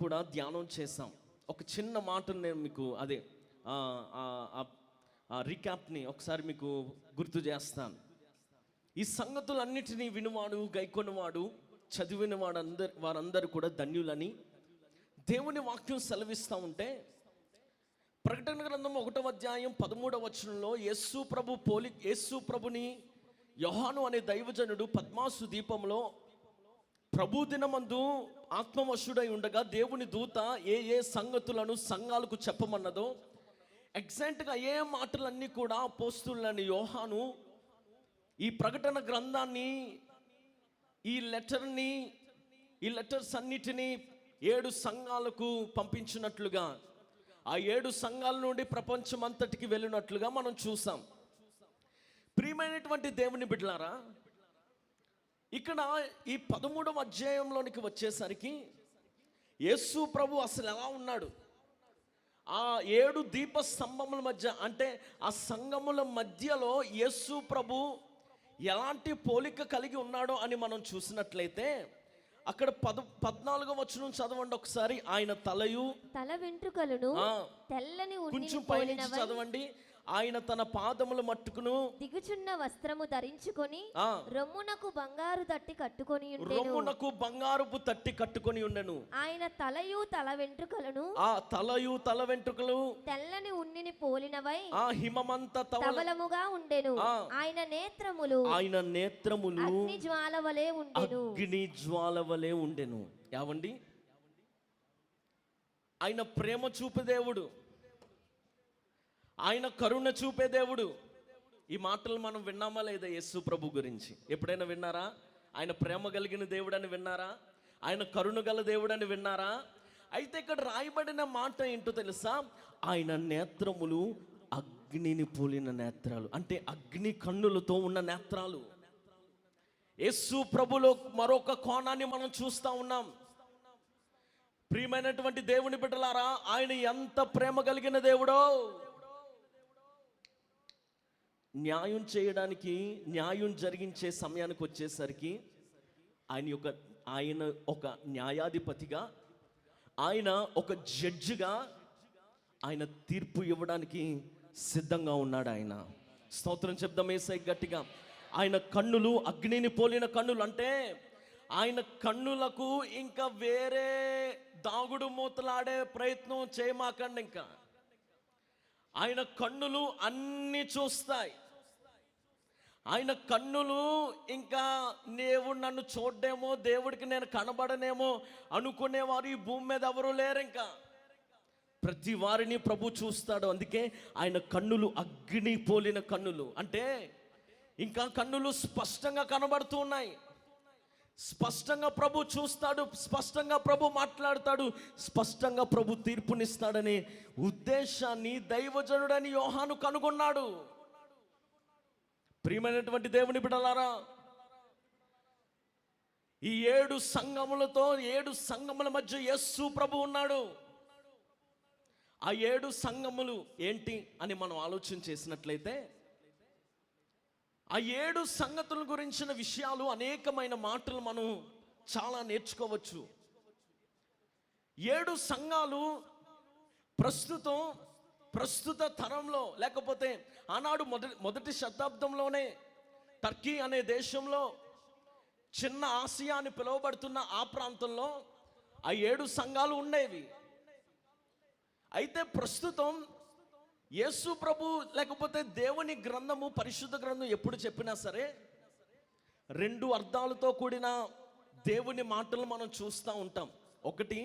కూడా ధ్యానం చేసాం. ఒక చిన్న మాటను నేను మీకు రీక్యాప్ని ఒకసారి మీకు గుర్తు చేస్తాను. ఈ సంగతులన్నిటినీ వినువాడు, గైకొన్నవాడు, చదివిన వారందరూ కూడా ధన్యులని దేవుని వాక్యం సెలవిస్తూ ఉంటే, ప్రకటన గ్రంథం 1వ అధ్యాయం 13వ వచనంలో యేసు ప్రభుని యోహాను అనే దైవజనుడు పద్మాసు దీపంలో ప్రభు దినమందు ఆత్మవశుడై ఉండగా దేవుని దూత ఏ సంగతులను సంఘాలకు చెప్పమన్నదో ఎగ్జాక్ట్గా ఏ మాటలన్నీ కూడా అపోస్తలుడైన యోహాను ఈ ప్రకటన గ్రంథాన్ని, ఈ లెటర్స్ అన్నిటినీ 7 సంఘాలకు పంపించినట్లుగా, ఆ 7 సంఘాల నుండి ప్రపంచమంతటికి వెళ్ళినట్లుగా మనం చూసాం. ప్రియమైనటువంటి దేవుని బిడ్డలారా, ఇక్కడ ఈ 13వ అధ్యాయంలోనికి వచ్చేసరికి యేసు ప్రభు అసలు ఎలా ఉన్నాడు, ఆ 7 దీప స్తంభముల మధ్య, అంటే ఆ సంఘముల మధ్యలో యేసు ప్రభు ఎలాంటి పోలిక కలిగి ఉన్నాడో అని మనం చూసినట్లయితే, అక్కడ 14వ వచనం చదవండి ఒకసారి. ఆయన తల వెంట్రుకలను తెల్లని కొంచెం పైనుంచి చదవండి. ఆయన తన పాదముల మట్టుకును దిగుచున్న వస్త్రము ధరించుకొని రొమ్మునకు బంగారు తట్టి కట్టుకొని ఉండెను. ఆయన తల వెంట్రుకలు తెల్లని ఉన్నిని పోలినవై హిమమంత తవలముగా ఉండెను. ఆయన నేత్రములు అగ్ని జ్వాల వలె ఉండెను. ఏవండి, ఆయన ప్రేమ చూపే దేవుడు, ఆయన కరుణ చూపే దేవుడు. ఈ మాటలు మనం విన్నామా లేదా? యేసు ప్రభు గురించి ఎప్పుడైనా విన్నారా? ఆయన ప్రేమ కలిగిన దేవుడని విన్నారా? ఆయన కరుణ గల దేవుడని విన్నారా? అయితే ఇక్కడ రాయబడిన మాట ఏంటో తెలుసా? ఆయన నేత్రములు అగ్నిని పోలిన నేత్రాలు, అంటే అగ్ని కన్నులతో ఉన్న నేత్రాలు. యేసు ప్రభులో మరొక కోణాన్ని మనం చూస్తూ ఉన్నాం. ప్రియమైనటువంటి దేవుని బిడ్డలారా, ఆయన ఎంత ప్రేమ కలిగిన దేవుడో! న్యాయం జరిగించే సమయానికి వచ్చేసరికి ఆయన ఒక న్యాయాధిపతిగా, ఆయన ఒక జడ్జిగా ఆయన తీర్పు ఇవ్వడానికి సిద్ధంగా ఉన్నాడు. ఆయన స్తోత్రం చెప్దాం యేసయ్య గట్టిగా. ఆయన కన్నులు అగ్నిని పోలిన కన్నులు, అంటే ఆయన కన్నులకు ఇంకా వేరే దాగుడు మూతలాడే ప్రయత్నం చేయమాకండి. ఇంకా ఆయన కన్నులు అన్నీ చూస్తాయి. ఆయన కన్నులు ఇంకా దేవుడు నన్ను చూడడేమో, దేవుడికి నేను కనబడనేమో అనుకునేవారు ఈ భూమి మీద ఎవరు లేరు. ఇంకా ప్రతి వారిని ప్రభు చూస్తాడు. అందుకే ఆయన కన్నులు అగ్ని పోలిన కన్నులు, అంటే ఇంకా కన్నులు స్పష్టంగా కనబడుతూ ఉన్నాయి. స్పష్టంగా ప్రభు చూస్తాడు, స్పష్టంగా ప్రభు మాట్లాడతాడు, స్పష్టంగా ప్రభు తీర్పునిస్తాడనే ఉద్దేశాన్ని దైవజనుడని యోహాను కనుగొన్నాడు. ప్రియమైనటువంటి దేవుని బిడ్డలారా, ఈ 7 సంఘముల మధ్య యేసు ప్రభు ఉన్నాడు. ఆ 7 సంఘములు ఏంటి అని మనం ఆలోచన చేసినట్లయితే, ఆ 7 సంగతుల గురించిన విషయాలు, అనేకమైన మాటలు మనం చాలా నేర్చుకోవచ్చు. 7 సంఘాలు ప్రస్తుత తరంలో, లేకపోతే ఆనాడు మొదటి శతాబ్దంలోనే టర్కీ అనే దేశంలో, చిన్న ఆసియా అని పిలువబడుతున్న ఆ ప్రాంతంలో ఆ 7 సంఘాలు ఉండేవి. అయితే ప్రస్తుతం యేసు ప్రభు, లేకపోతే దేవుని గ్రంథము, పరిశుద్ధ గ్రంథం ఎప్పుడు చెప్పినా సరే 2 అర్థాలతో కూడిన దేవుని మాటలు మనం చూస్తూ ఉంటాం. ఒకటి,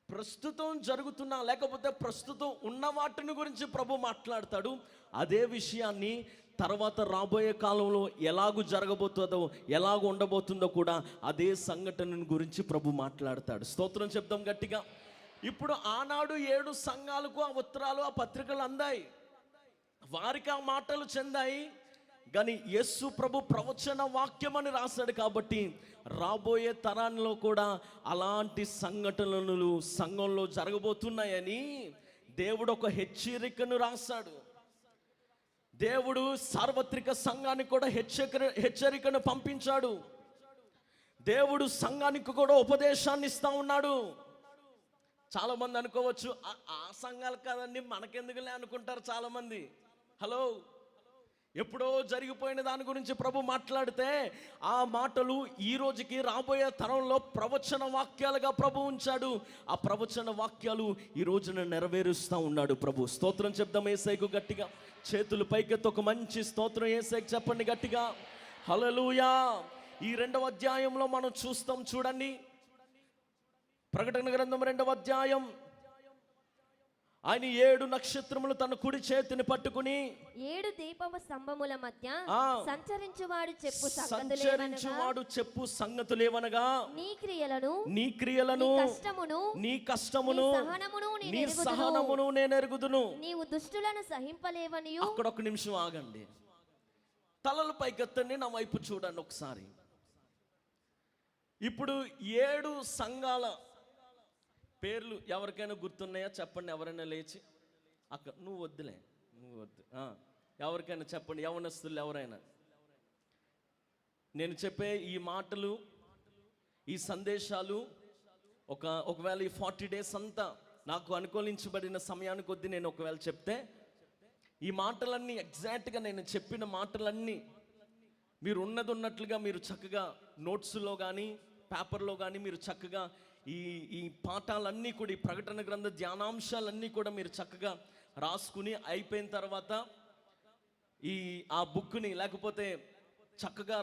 ప్రస్తుతం జరుగుతున్న, లేకపోతే ప్రస్తుతం ఉన్న వాటిని గురించి ప్రభు మాట్లాడతాడు. అదే విషయాన్ని తర్వాత రాబోయే కాలంలో ఎలాగూ జరగబోతుందో, ఎలాగూ ఉండబోతుందో కూడా అదే సంఘటన గురించి ప్రభు మాట్లాడతాడు. స్తోత్రం చెప్దాం గట్టిగా. ఇప్పుడు ఆనాడు 7 సంఘాలకు ఆ ఉత్తరాలు, ఆ పత్రికలు అందాయి, వారికి ఆ మాటలు చెందాయి. కానీ యేసు ప్రభు ప్రవచన వాక్యం అని రాశాడు కాబట్టి రాబోయే తరాల్లో కూడా అలాంటి సంఘటనలు సంఘంలో జరగబోతున్నాయని దేవుడు ఒక హెచ్చరికను రాశాడు. దేవుడు సార్వత్రిక సంఘానికి కూడా హెచ్చరికను పంపించాడు. దేవుడు సంఘానికి కూడా ఉపదేశాన్ని ఇస్తా ఉన్నాడు. చాలా మంది అనుకోవచ్చు ఆ సంఘాలు కాదండి మనకెందుకులే అనుకుంటారు చాలా మంది. హలో, ఎప్పుడో జరిగిపోయిన దాని గురించి ప్రభు మాట్లాడితే ఆ మాటలు ఈ రోజుకి రాబోయే తరంలో ప్రవచన వాక్యాలుగా ప్రభు ఉంచాడు. ఆ ప్రవచన వాక్యాలు ఈ రోజున నెరవేరుస్తూ ఉన్నాడు ప్రభు. స్తోత్రం చెప్దాం యేసయ్యకు గట్టిగా. చేతులు పైకెత్తి ఒక మంచి స్తోత్రం యేసయ్యకు చెప్పండి గట్టిగా. హల్లెలూయా. ఈ 2వ అధ్యాయంలో మనం చూస్తాం, చూడండి. ప్రకటన గ్రంథం 2వ అధ్యాయం. ఆయన 7 నక్షత్రములు తన కుడి చేతిని పట్టుకుని 7 దీపము స్తంభముల మధ్య ఆ, సంచరించువాడు చెప్పు సంగతులేవనగా నీ క్రియలను నీ కష్టమును నీ సహనమును నేను ఎరుగుదును. నీవు దుష్టులను సహింపలేవనియు. అక్కడ ఒక నిమిషం ఆగండి, తలలు పైకెత్తండి, నా వైపు చూడండి ఒకసారి. ఇప్పుడు 7 సంఘాల పేర్లు ఎవరికైనా గుర్తున్నాయా? చెప్పండి, ఎవరైనా లేచి. అక్కడ నువ్వు వద్దు. ఎవరికైనా చెప్పండి, యవనస్తులు ఎవరైనా. నేను చెప్పే ఈ మాటలు, ఈ సందేశాలు ఒకవేళ ఈ 40 days అంతా నాకు అనుకూలించబడిన సమయానికి కొద్దీ నేను ఒకవేళ చెప్తే, ఈ మాటలన్నీ ఎగ్జాక్ట్గా నేను చెప్పిన మాటలన్నీ మీరు ఉన్నట్లుగా మీరు చక్కగా నోట్స్లో కానీ పేపర్లో కానీ మీరు చక్కగా ఈ పాఠాలన్నీ కూడా, ఈ ప్రకటన గ్రంథ ధ్యానాంశాలన్నీ కూడా మీరు చక్కగా రాసుకుని అయిపోయిన తర్వాత ఆ బుక్ని, లేకపోతే చక్కగా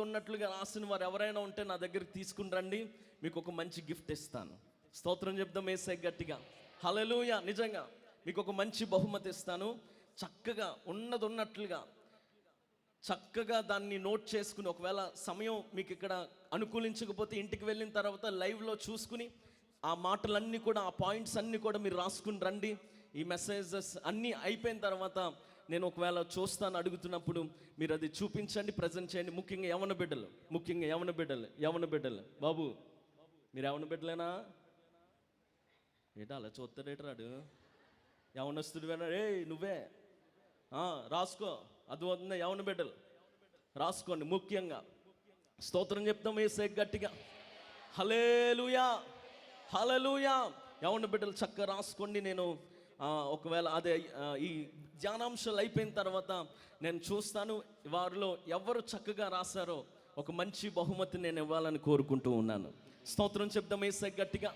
ఉన్నట్లుగా రాసిన వారు ఎవరైనా ఉంటే నా దగ్గరికి తీసుకుని రండి, మీకు ఒక మంచి గిఫ్ట్ ఇస్తాను. స్తోత్రం చెప్దాం యేసయ్య గట్టిగా. హల్లెలూయా. నిజంగా మీకు ఒక మంచి బహుమతి ఇస్తాను. చక్కగా ఉన్నట్లుగా చక్కగా దాన్ని నోట్ చేసుకుని, ఒకవేళ సమయం మీకు ఇక్కడ అనుకూలించకపోతే ఇంటికి వెళ్ళిన తర్వాత లైవ్లో చూసుకుని ఆ మాటలన్నీ కూడా, ఆ పాయింట్స్ అన్నీ కూడా మీరు రాసుకుని రండి. ఈ మెసేజెస్ అన్నీ అయిపోయిన తర్వాత నేను ఒకవేళ చూస్తాను అడుగుతున్నప్పుడు మీరు అది చూపించండి, ప్రజెంట్ చేయండి. ముఖ్యంగా యవన బిడ్డలు. బాబు, మీరు యవన బిడ్డలేనా? ఏటా అలా చూస్తాడేటరాడు? యవనస్తుడు వేనా? నువ్వే రాసుకో. అది వద్ద యవన బిడ్డలు రాసుకోండి ముఖ్యంగా. స్తోత్రం చెప్తాం యేసయ్యకు గట్టిగా. హల్లెలూయా, హల్లెలూయా. యవన బిడ్డలు చక్కగా రాసుకోండి. నేను ఒకవేళ అదే ఈ ధ్యానాంశాలు అయిపోయిన తర్వాత నేను చూస్తాను, వారిలో ఎవరు చక్కగా రాశారో ఒక మంచి బహుమతి నేను ఇవ్వాలని కోరుకుంటూ ఉన్నాను. స్తోత్రం చెప్తాం యేసయ్యకు గట్టిగా.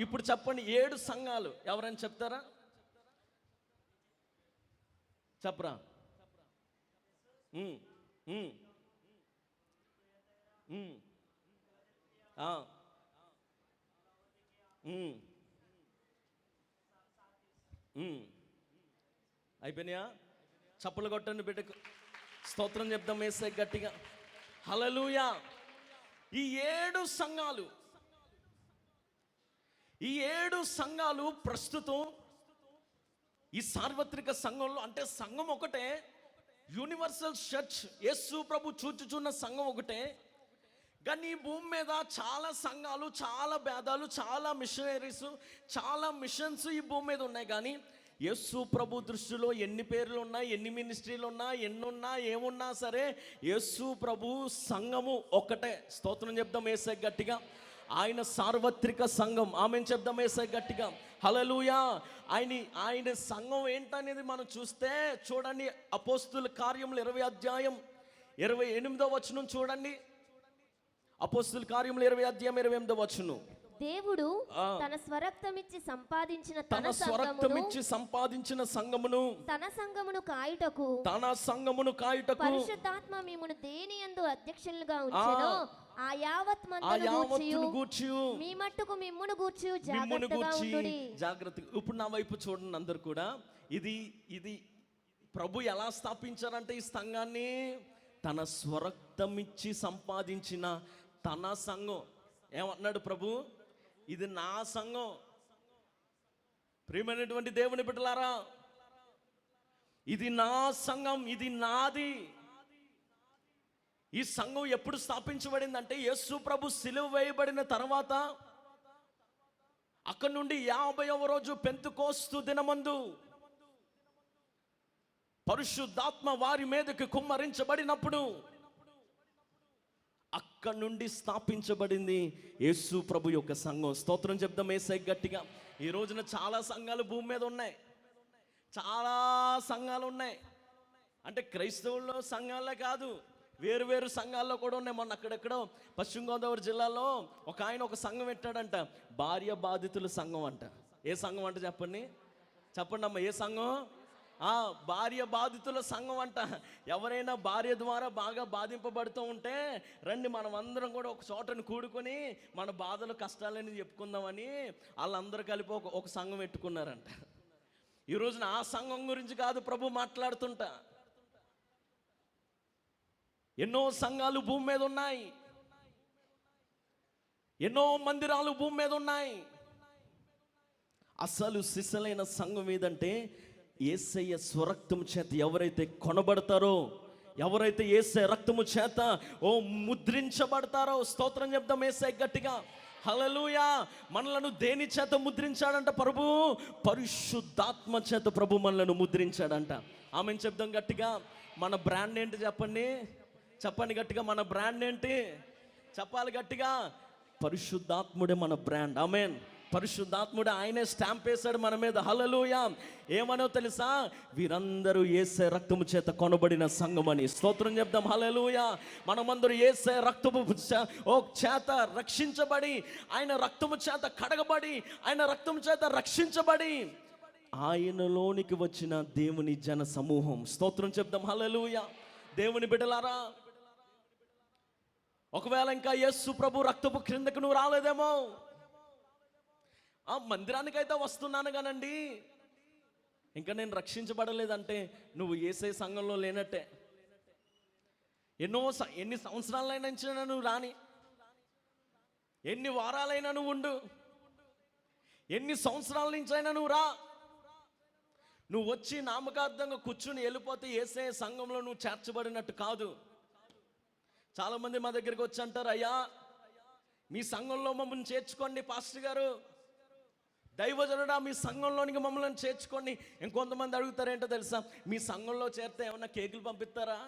ఇప్పుడు చెప్పండి, 7 సంఘాలు ఎవరైనా చెప్తారా? చెప్పరా? అయిపోయినాయా? చప్పలు కొట్టండి బిడ్డకు. స్తోత్రం చెప్దాం యేసయ్యకు గట్టిగా. హల్లెలూయా. ఈ 7 సంఘాలు ప్రస్తుతం ఈ సార్వత్రిక సంఘంలో, అంటే సంఘం ఒకటే, యూనివర్సల్ చర్చ్, యేసు ప్రభు చూచుచున్న సంఘం ఒకటే. కానీ ఈ భూమి మీద చాలా సంఘాలు, చాలా భేదాలు, చాలా మిషనరీస్, చాలా మిషన్స్ ఈ భూమి మీద ఉన్నాయి. కానీ యేసు ప్రభు దృష్టిలో ఎన్ని పేర్లు ఉన్నా, ఎన్ని మినిస్ట్రీలు ఉన్నా, ఎన్నున్నా, ఏమున్నా సరే యేసు ప్రభు సంఘము ఒకటే. స్తోత్రం చెప్దాం యేసయ్యకు గట్టిగా. ఆయన సార్వత్రిక సంఘం. ఆమేన్ చెప్దాం యేసయ్యకు గట్టిగా. హల్లెలూయా. ఆయన సంఘం ఏంటనేది మనం చూస్తే చూడండి, అపోస్తుల కార్యములు 20వ అధ్యాయం 28వ వచనం చూడండి. అపోస్తుల కార్యములు 20వ అధ్యాయం 28వ వచనం. దేవుడు తన స్వరక్తమిచ్చి సంపాదించిన సంఘమును తన సంఘమును కాయుటకు పరిశుద్ధాత్మ మిమ్మును దేనియందు అధ్యక్షులుగా ఉంచెను. ఆ యావత్ మందను గూర్చి మీ మట్టుకు మిమ్మును గూర్చి జాగ్రత్తగా ఉండుడి. ఇప్పుడు నా వైపు చూడండి అందరు కూడా. ఇది ప్రభు ఎలా స్థాపించారంటే ఈ సంఘాన్ని తన స్వరక్తమిచ్చి సంపాదించిన తన సంఘం. ఏమన్నాడు ప్రభు? ఇది నా సంఘం. ప్రియమైనటువంటి దేవుని బిడ్డలారా, ఇది నా సంఘం, ఇది నాది. ఈ సంఘం ఎప్పుడు స్థాపించబడిందంటే యేసు ప్రభు సిలువ వేయబడిన తర్వాత, అక్కడి నుండి 50వ రోజు పెంతెకోస్తు దినమందు పరిశుద్ధాత్మ వారి మీదకి కుమ్మరించబడినప్పుడు అక్కడి నుండి స్థాపించబడింది యేసు ప్రభు యొక్క సంఘం. స్తోత్రం చెప్దాం యేసయ్య గట్టిగా. ఈ రోజున చాలా సంఘాలు భూమి మీద ఉన్నాయి, చాలా సంఘాలు ఉన్నాయి. అంటే క్రైస్తవుల్లో సంఘాలే కాదు, వేరు వేరు సంఘాల్లో కూడా ఉన్నాయి. మొన్న అక్కడెక్కడో పశ్చిమ గోదావరి జిల్లాలో ఒక ఆయన ఒక సంఘం పెట్టాడంట, భార్య బాధితుల సంఘం అంట. ఏ సంఘం అంట చెప్పండి, చెప్పండి అమ్మ, ఏ సంఘం? భార్య బాధితుల సంఘం అంట. ఎవరైనా భార్య ద్వారా బాగా బాధింపబడుతూ ఉంటే రండి, మనం అందరం కూడా ఒక చోటని కూడుకొని మన బాధలు కష్టాలని చెప్పుకుందామని వాళ్ళందరూ కలిపి ఒక సంఘం పెట్టుకున్నారంట. ఈ రోజున ఆ సంఘం గురించి కాదు ప్రభు మాట్లాడుతుంటా. ఎన్నో సంఘాలు భూమి మీద ఉన్నాయి, ఎన్నో మందిరాలు భూమి మీద ఉన్నాయి. అసలు సిసలైన సంఘం ఏదంటే యేసయ్య స్వరక్తము చేత ఎవరైతే కొనబడతారో, ఎవరైతే యేసయ్య రక్తము చేత ముద్రించబడతారో, స్తోత్రం చెప్దాం యేసయ్య గట్టిగా. హల్లెలూయా. మనలను దేని చేత ముద్రించాడంట ప్రభు? పరిశుద్ధాత్మ చేత ప్రభు మనలను ముద్రించాడంట. ఆమెను చెప్దాం గట్టిగా. మన బ్రాండ్ ఏంటి చెప్పండి, చెప్పండి గట్టిగా. మన బ్రాండ్ ఏంటి చెప్పాలి గట్టిగా. పరిశుద్ధాత్ముడే మన బ్రాండ్. ఆమేన్. పరిశుద్ధాత్ముడు ఆయనే స్టాంప్ వేశాడు మన మీద. హల్లెలూయా. ఏమనో తెలుసా? వీరందరూ యేసయ్య రక్తము చేత కొనబడిన సంఘం అని. స్తోత్రం చెప్దాం. హల్లెలూయా. మనమందరూ యేసయ్య రక్తము చేత రక్షించబడి, ఆయన రక్తము చేత కడగబడి, ఆయన రక్తము చేత రక్షించబడి ఆయనలోనికి వచ్చిన దేవుని జన సమూహం. స్తోత్రం చెప్దాం. హల్లెలూయా. దేవుని బిడ్డలారా, ఒకవేళ ఇంకా యేసు ప్రభు రక్తపు క్రిందకు నువ్వు రాలేదేమో, మందిరానికైతే వస్తున్నాను కానండి ఇంకా నేను రక్షించబడలేదంటే నువ్వు యేసయ్య సంఘంలో లేనట్టే. ఎన్ని సంవత్సరాలైనా నువ్వు రాని, ఎన్ని వారాలైనా నువ్వు ఉండు, ఎన్ని సంవత్సరాల నుంచి అయినా నువ్వు రా, నువ్వు వచ్చి నామకార్థంగా కూర్చుని వెళ్ళిపోతే యేసయ్య సంఘంలో నువ్వు చేర్చబడినట్టు కాదు. చాలామంది మా దగ్గరికి వచ్చి అంటారు, అయ్యా మీ సంఘంలో మమ్మల్ని చేర్చుకోండి పాస్టర్ గారు, దైవజనుడా మీ సంఘంలోనికి మమ్మల్ని చేర్చుకోండి. ఇంకొంతమంది అడుగుతారు ఏంటో తెలుసా, మీ సంఘంలో చేరితే ఏమన్నా కేకులు పంపిస్తారా,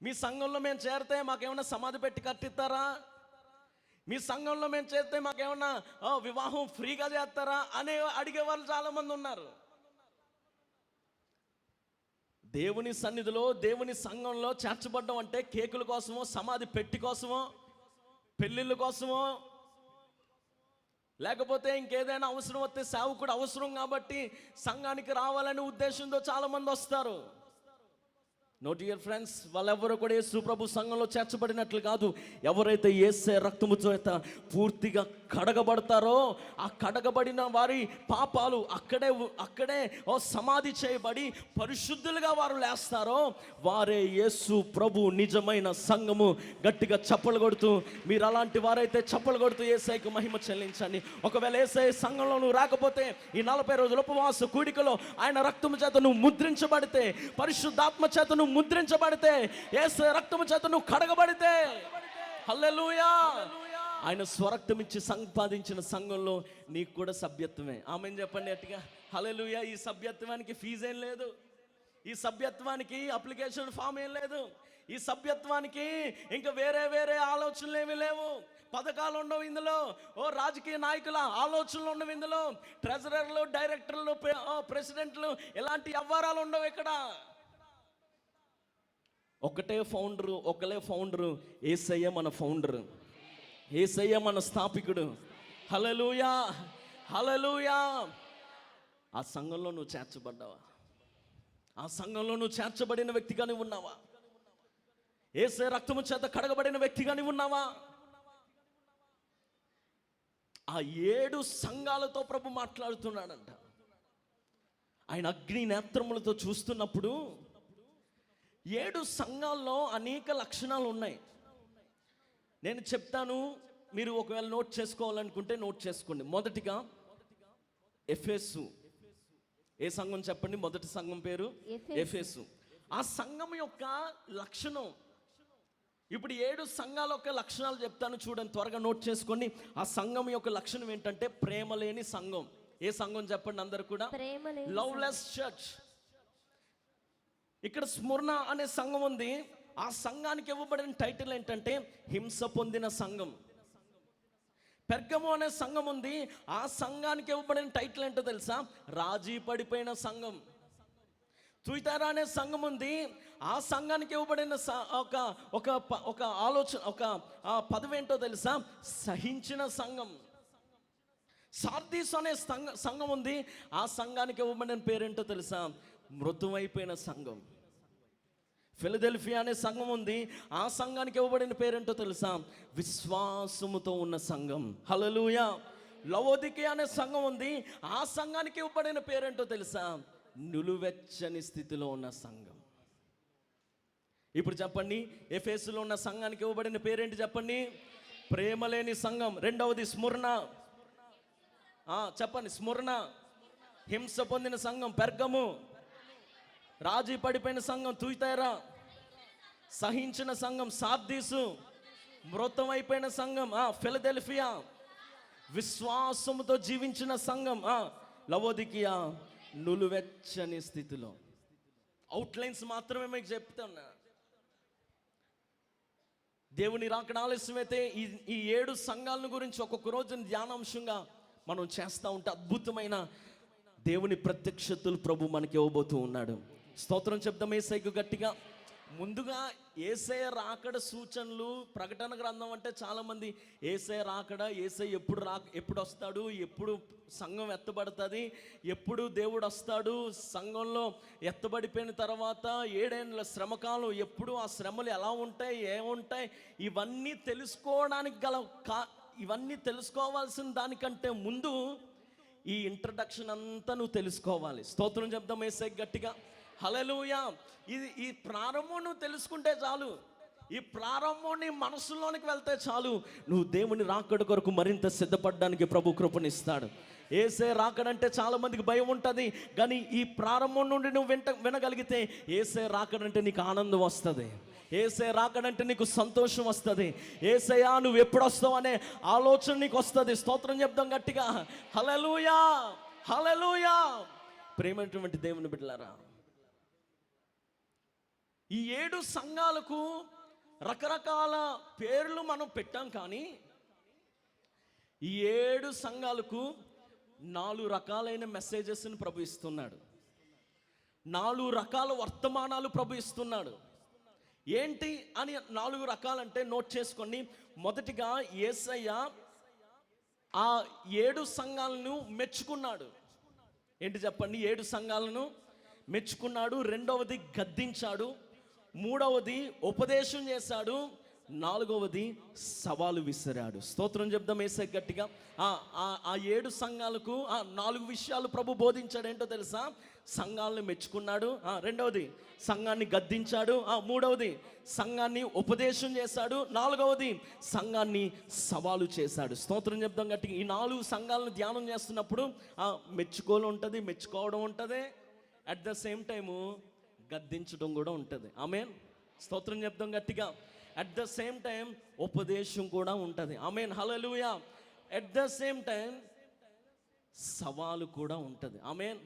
మీ సంఘంలో మేము చేరితే మాకేమన్నా సమాధి పెట్టి కట్టిస్తారా, మీ సంఘంలో మేము చేరితే మాకేమన్నా వివాహం ఫ్రీగా చేస్తారా అనే అడిగే వాళ్ళు చాలామంది ఉన్నారు. దేవుని సన్నిధిలో, దేవుని సంఘంలో చేర్చబడ్డం అంటే కేకుల కోసమో, సమాధి పెట్టి కోసమో, పెళ్ళిళ్ళ కోసమో, లేకపోతే ఇంకేదైనా అవసరం వస్తే సేవకుడు అవసరం కాబట్టి సంఘానికి రావాలనే ఉద్దేశంతో చాలామంది వస్తారు. నో డియర్ ఫ్రెండ్స్, వాళ్ళెవరూ కూడా యేసు ప్రభు సంఘంలో చేర్చబడినట్లు కాదు. ఎవరైతే యేసయ్య రక్తము చేత పూర్తిగా కడగబడతారో, ఆ కడగబడిన వారి పాపాలు అక్కడే సమాధి చేయబడి పరిశుద్ధులుగా వారు లేస్తారో వారే యేసు ప్రభు నిజమైన సంఘము. గట్టిగా చప్పలు కొడుతూ, మీరు అలాంటి వారైతే చప్పలు కొడుతూ యేసయ్యకు మహిమ చెల్లించండి. ఒకవేళ యేసయ్య సంఘంలో నువ్వు రాకపోతే, ఈ 40 రోజుల ఉపవాస కూడికలో ఆయన రక్తము చేత నువ్వు ముద్రించబడితే, పరిశుద్ధాత్మ చేత నువ్వు ముద్రించబడితే, యేసయ్య రక్తము చేత నువ్వు కడగబడితే, హల్లెలూయా, ఆయన స్వరక్తం ఇచ్చి సంపాదించిన సంఘంలో నీకు కూడా సభ్యత్వమే. ఆమేన్ చెప్పండి గట్టిగా. హల్లెలూయా. ఈ సభ్యత్వానికి ఫీజు ఏం లేదు, ఈ సభ్యత్వానికి అప్లికేషన్ ఫామ్ ఏం లేదు, ఈ సభ్యత్వానికి ఇంకా వేరే ఆలోచనలు ఏమీ లేవు, పథకాలు ఉండవు ఇందులో, రాజకీయ నాయకుల ఆలోచనలు ఉండవు ఇందులో, ట్రెజరర్లు, డైరెక్టర్లు, ప్రెసిడెంట్లు, ఇలాంటి వ్యవహారాలు ఉండవు ఇక్కడ. ఒకలే ఫౌండరు, యేసయ్య మన ఫౌండరు, యేసయ్య మన స్థాపికుడు. హల్లెలూయా, హల్లెలూయా. ఆ సంఘంలో నువ్వు చేర్చబడ్డావా? ఆ సంఘంలో నువ్వు చేర్చబడిన వ్యక్తిగా నువ్వు ఉన్నావా? యేసయ్య రక్తము చేత కడగబడిన వ్యక్తిగా నువ్వు ఉన్నావా? ఆ 7 సంఘాలతో ప్రభు మాట్లాడుతున్నాడంట. ఆయన అగ్ని నేత్రములతో చూస్తున్నప్పుడు 7 సంఘాల్లో అనేక లక్షణాలు ఉన్నాయి. నేను చెప్తాను, మీరు ఒకవేళ నోట్ చేసుకోవాలనుకుంటే నోట్ చేసుకోండి. మొదటిగా ఎఫెసు. ఏ సంఘం చెప్పండి? మొదటి సంఘం పేరు ఎఫెసు. ఆ సంఘం యొక్క లక్షణం, ఇప్పుడు 7 సంఘాల యొక్క లక్షణాలు చెప్తాను చూడండి, త్వరగా నోట్ చేసుకోండి. ఆ సంఘం యొక్క లక్షణం ఏంటంటే ప్రేమ లేని సంఘం. ఏ సంఘం చెప్పండి అందరు కూడా? Loveless church. ఇక్కడ స్మరణ అనే సంఘం ఉంది, ఆ సంఘానికి ఇవ్వబడిన టైటిల్ ఏంటంటే హింస పొందిన సంఘం. పెర్గము అనే సంఘం ఉంది, ఆ సంఘానికి ఇవ్వబడిన టైటిల్ ఏంటో తెలుసా? రాజీ పడిపోయిన సంఘం. తుయితైరా అనే సంఘం ఉంది, ఆ సంఘానికి ఇవ్వబడిన ఒక ఆలోచన, ఒక పదవి ఏంటో తెలుసా? సహించిన సంఘం. సార్దీస్ అనే సంఘం ఉంది, ఆ సంఘానికి ఇవ్వబడిన పేరేంటో తెలుసా? మృదువైపోయిన సంఘం. ఫిలదెల్ఫియా అనే సంఘం ఉంది, ఆ సంఘానికి ఇవ్వబడిన పేరేంటో తెలుసా? విశ్వాసముతో ఉన్న సంఘం. హల్లెలూయా. లవోదికీయ అనే సంఘం ఉంది, ఆ సంఘానికి ఇవ్వబడిన పేరేంటో తెలుసా? నిలువెచ్చని స్థితిలో ఉన్న సంఘం. ఇప్పుడు చెప్పండి, ఎఫెసులో ఉన్న సంఘానికి ఇవ్వబడిన పేరేంటి చెప్పండి? ప్రేమ లేని సంఘం. రెండవది స్ముర్ణ. చెప్పండి, స్ముర్ణ. హింస పొందిన సంఘం పెర్గము. రాజీ పడిపోయిన సంఘం తుయితైరా. సహించిన సంఘం సార్దీసు. మృతమైపోయిన సంఘం ఫిలదెల్ఫియా. విశ్వాసముతో జీవించిన సంఘం లవోదికీయ. నులువెచ్చని స్థితిలో. అవుట్లైన్స్ మాత్రమే మీకు చెప్తున్నా. దేవుని రాకడ ఆలస్యమైతే ఈ 7 సంఘాలను గురించి ఒక్కొక్క రోజున ధ్యానాంశంగా మనం చేస్తూ ఉంటే అద్భుతమైన దేవుని ప్రత్యక్షతలు ప్రభు మనకి ఇవ్వబోతూ ఉన్నాడు. స్తోత్రం చెప్దాం యేసయ్యకు గట్టిగా. ముందుగా యేసయ్య రాకడ సూచనలు. ప్రకటన గ్రంథం అంటే చాలామంది యేసయ్య రాకడ, యేసయ్య ఎప్పుడు వస్తాడు, ఎప్పుడు సంఘం ఎత్తబడుతుంది, ఎప్పుడు దేవుడు వస్తాడు, సంఘంలో ఎత్తబడిపోయిన తర్వాత 7 ఏళ్ళ శ్రమకాలం ఎప్పుడు, ఆ శ్రమలు ఎలా ఉంటాయి, ఏముంటాయి, ఇవన్నీ ఇవన్నీ తెలుసుకోవాల్సిన దానికంటే ముందు ఈ ఇంట్రడక్షన్ అంతా నువ్వు తెలుసుకోవాలి. స్తోత్రం చెప్దాం యేసయ్యకు గట్టిగా. హల్లెలూయా. ఈ ప్రారంభం నువ్వు తెలుసుకుంటే చాలు. ఈ ప్రారంభం నీ మనసులోనికి వెళ్తే చాలు, నువ్వు దేవుని రాకడ కొరకు మరింత సిద్ధపడడానికి ప్రభు కృపనిస్తాడు. యేసయ్య రాకడంటే చాలా మందికి భయం ఉంటుంది, కానీ ఈ ప్రారంభం నుండి నువ్వు వినగలిగితే యేసయ్య రాకడంటే నీకు ఆనందం వస్తుంది. యేసయ్య రాకడంటే నీకు సంతోషం వస్తుంది. యేసయ్యా నువ్వు ఎప్పుడు వస్తావు అనే ఆలోచన నీకు వస్తుంది. స్తోత్రం చెప్దాం గట్టిగా. హల్లెలూయా, హల్లెలూయా. ప్రేమైనటువంటి దేవుని బిడ్డలారా, ఈ 7 సంఘాలకు రకరకాల పేర్లు మనం పెట్టాం, కానీ ఈ 7 సంఘాలకు 4 రకాలైన మెసేజెస్ని ప్రభు ఇస్తున్నాడు. 4 రకాల వర్తమానాలు ప్రభు ఇస్తున్నాడు. ఏంటి అని 4 రకాలంటే నోట్ చేసుకోండి. మొదటిగా యేసయ్య ఆ 7 సంఘాలను మెచ్చుకున్నాడు. ఏంటి చెప్పండి? 7 సంఘాలను మెచ్చుకున్నాడు. రెండవది గద్దించాడు. మూడవది ఉపదేశం చేశాడు. నాలుగవది సవాలు విసిరాడు. స్తోత్రం చెప్దాం యేసయ్యకు గట్టిగా. ఆ 7 సంఘాలకు 4 విషయాలు ప్రభు బోధించాడు. ఏంటో తెలుసా? సంఘాలను మెచ్చుకున్నాడు, రెండవది సంఘాన్ని గద్దించాడు, మూడవది సంఘాన్ని ఉపదేశం చేశాడు, నాలుగవది సంఘాన్ని సవాలు చేశాడు. స్తోత్రం చెప్దాం గట్టిగా. ఈ 4 సంఘాలను ధ్యానం చేస్తున్నప్పుడు మెచ్చుకోలు ఉంటుంది, మెచ్చుకోవడం ఉంటుంది, అట్ ద సేమ్ టైము గద్దించడం కూడా ఉంటుంది. ఆమేన్. స్తోత్రం చెప్దాం గట్టిగా. అట్ ద సేమ్ టైం ఉపదేశం కూడా ఉంటుంది. ఆమేన్. హల్లెలూయా. అట్ ద సేమ్ టైం సవాలు కూడా ఉంటుంది. ఆమేన్.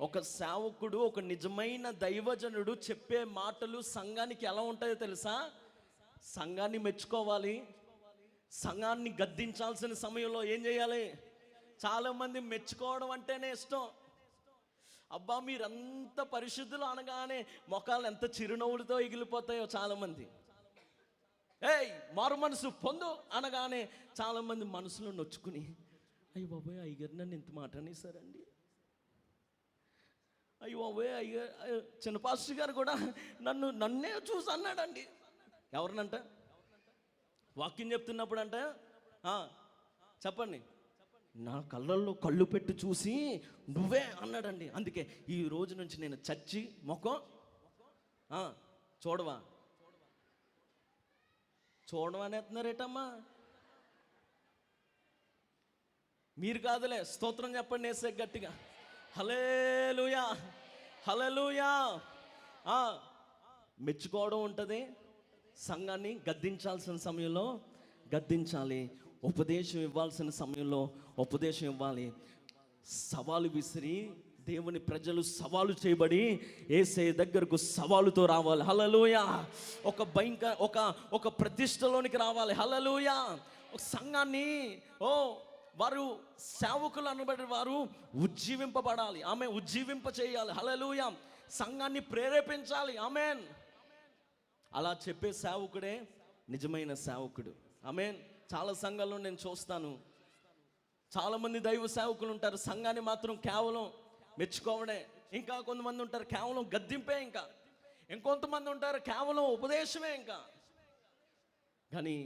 ఒక సేవకుడు, ఒక నిజమైన దైవజనుడు చెప్పే మాటలు సంఘానికి ఎలా ఉంటాయో తెలుసా? సంఘాన్ని మెచ్చుకోవాలి, సంఘాన్ని గద్దించాల్సిన సమయంలో ఏం చేయాలి? చాలామంది మెచ్చుకోవడం అంటేనే ఇష్టం. అబ్బా మీరంత పరిశుద్ధులు అనగానే మొఖాలు ఎంత చిరునవ్వులతో ఎగిలిపోతాయో చాలామంది. మారు మనసు పొందు అనగానే చాలామంది మనసులో నొచ్చుకుని, అయ్యో బాబోయ్ అయ్యగారు నన్ను ఇంత మాట అనేసారండి, అయ్యో బాబోయ్ అయ్యగారు, చిన్న పాస్టర్ గారు కూడా నన్నే చూసి అన్నాడండి. ఎవరినంట? వాక్యం చెప్తున్నప్పుడు అంట చెప్పండి, నా కళ్ళల్లో కళ్ళు పెట్టి చూసి నువ్వే అన్నాడండి. అందుకే ఈ రోజు నుంచి నేను చచ్చి ముఖం చూడవా అనేస్తున్నారేటమ్మా? మీరు కాదులే. స్తోత్రం చెప్పండి వేసే గట్టిగా. హల్లెలూయా, హల్లెలూయా. మెచ్చుకోవడం ఉంటుంది, సంఘాన్ని గద్దించాల్సిన సమయంలో గద్దించాలి, ఉపదేశం ఇవ్వాల్సిన సమయంలో ఉపదేశం ఇవ్వాలి, సవాలు విసిరి దేవుని ప్రజలు సవాలు చేయబడి యేసయ్య దగ్గరకు సవాలుతో రావాలి. హల్లెలూయా. ఒక భయంకర ఒక ప్రతిష్టలోనికి రావాలి. హల్లెలూయా. ఒక సంఘాన్ని వారు సేవకులు అనబడే వారు ఉజ్జీవింపబడాలి. ఆమె ఉజ్జీవింప చేయాలి. హల్లెలూయా. సంఘాన్ని ప్రేరేపించాలి. ఆమేన్. అలా చెప్పే సేవకుడే నిజమైన సేవకుడు. ఆమేన్. చాలా సంఘాల్లో నేను చూస్తాను, చాలామంది దైవ సేవకులు ఉంటారు, సంఘాన్ని మాత్రం కేవలం మెచ్చుకోవడే. ఇంకా కొంతమంది ఉంటారు కేవలం గద్దింపే, ఇంకొంతమంది ఉంటారు కేవలం ఉపదేశమే. కానీ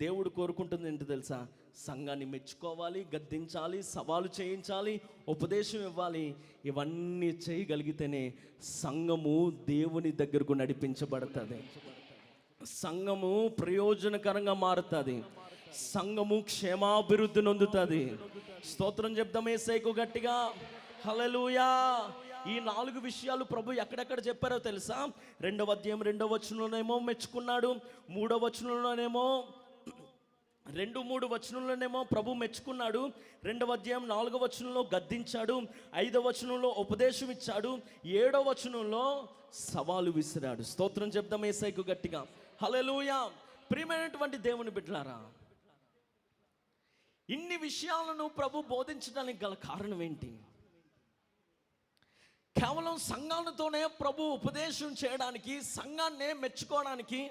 దేవుడు కోరుకుంటుంది ఏంటి తెలుసా? సంఘాన్ని మెచ్చుకోవాలి, గద్దించాలి, సవాలు చేయించాలి, ఉపదేశం ఇవ్వాలి. ఇవన్నీ చేయగలిగితేనే సంఘము దేవుని దగ్గరకు నడిపించబడుతుంది. సంఘము ప్రయోజనకరంగా మారుతుంది. సంఘము క్షేమాభివృద్ధి నొందుతుంది. స్తోత్రం చెప్దాం యేసయ్యకు గట్టిగా. హల్లెలూయా. ఈ 4 విషయాలు ప్రభు ఎక్కడెక్కడ చెప్పారో తెలుసా? 2వ అధ్యాయం 2వ వచనంలోనేమో మెచ్చుకున్నాడు, 3వ వచనంలోనేమో 2-3 వచనంలోనేమో ప్రభు మెచ్చుకున్నాడు, 2వ అధ్యాయం 4వ వచనంలో గద్దించాడు, 5వ వచనంలో ఉపదేశం ఇచ్చాడు, 7వ వచనంలో సవాలు విసిరాడు. స్తోత్రం చెప్దాం యేసయ్యకు గట్టిగా. హల్లెలూయా. ప్రియమైనటువంటి దేవుని బిడ్డలారా, ఇన్ని విషయాలను ప్రభు బోధించడానికి గల కారణం ఏంటి? కేవలం సంఘాలతోనే ప్రభు ఉపదేశం చేయడానికి, సంఘాన్నే మెచ్చుకోవడానికి,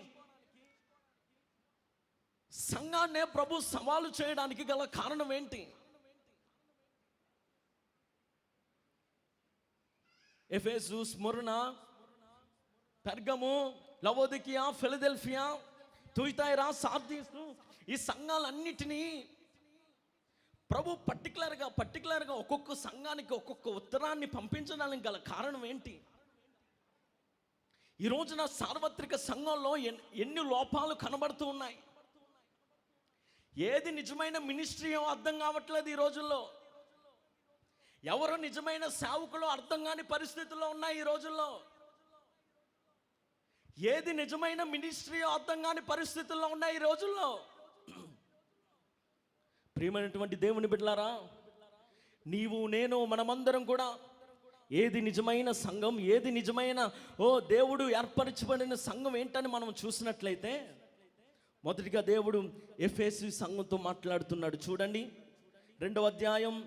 సంఘాన్నే ప్రభు సవాలు చేయడానికి గల కారణం ఏంటి? ఎఫెసు, Smyrna, Pergamum, లవోదికియా, Philadelphia, Thyatira, Sardis, ఈ సంఘాలన్నిటినీ ప్రభు పర్టికులర్గా ఒక్కొక్క సంఘానికి ఒక్కొక్క ఉత్తరాన్ని పంపించడానికి గల కారణం ఏంటి? ఈ రోజున సార్వత్రిక సంఘంలో ఎన్ని లోపాలు కనబడుతూ ఉన్నాయి. ఏది నిజమైన మినిస్ట్రీయో అర్థం కావట్లేదు ఈ రోజుల్లో. ఎవరు నిజమైన సేవకులు అర్థం కాని పరిస్థితుల్లో ఉన్నాయి ఈ రోజుల్లో. ఏది నిజమైన మినిస్ట్రీయో అర్థం కాని పరిస్థితుల్లో ఉన్నాయి ఈ రోజుల్లో. ప్రియమైనటువంటి దేవుని బిడ్డలారా, నీవు నేను మనమందరం కూడా ఏది నిజమైన సంఘం, ఏది నిజమైన దేవుడు ఏర్పరచబడిన సంఘం ఏంటని మనం చూసినట్లయితే, మొదటిగా దేవుడు ఎఫెసు సంఘంతో మాట్లాడుతున్నాడు. చూడండి 2వ అధ్యాయం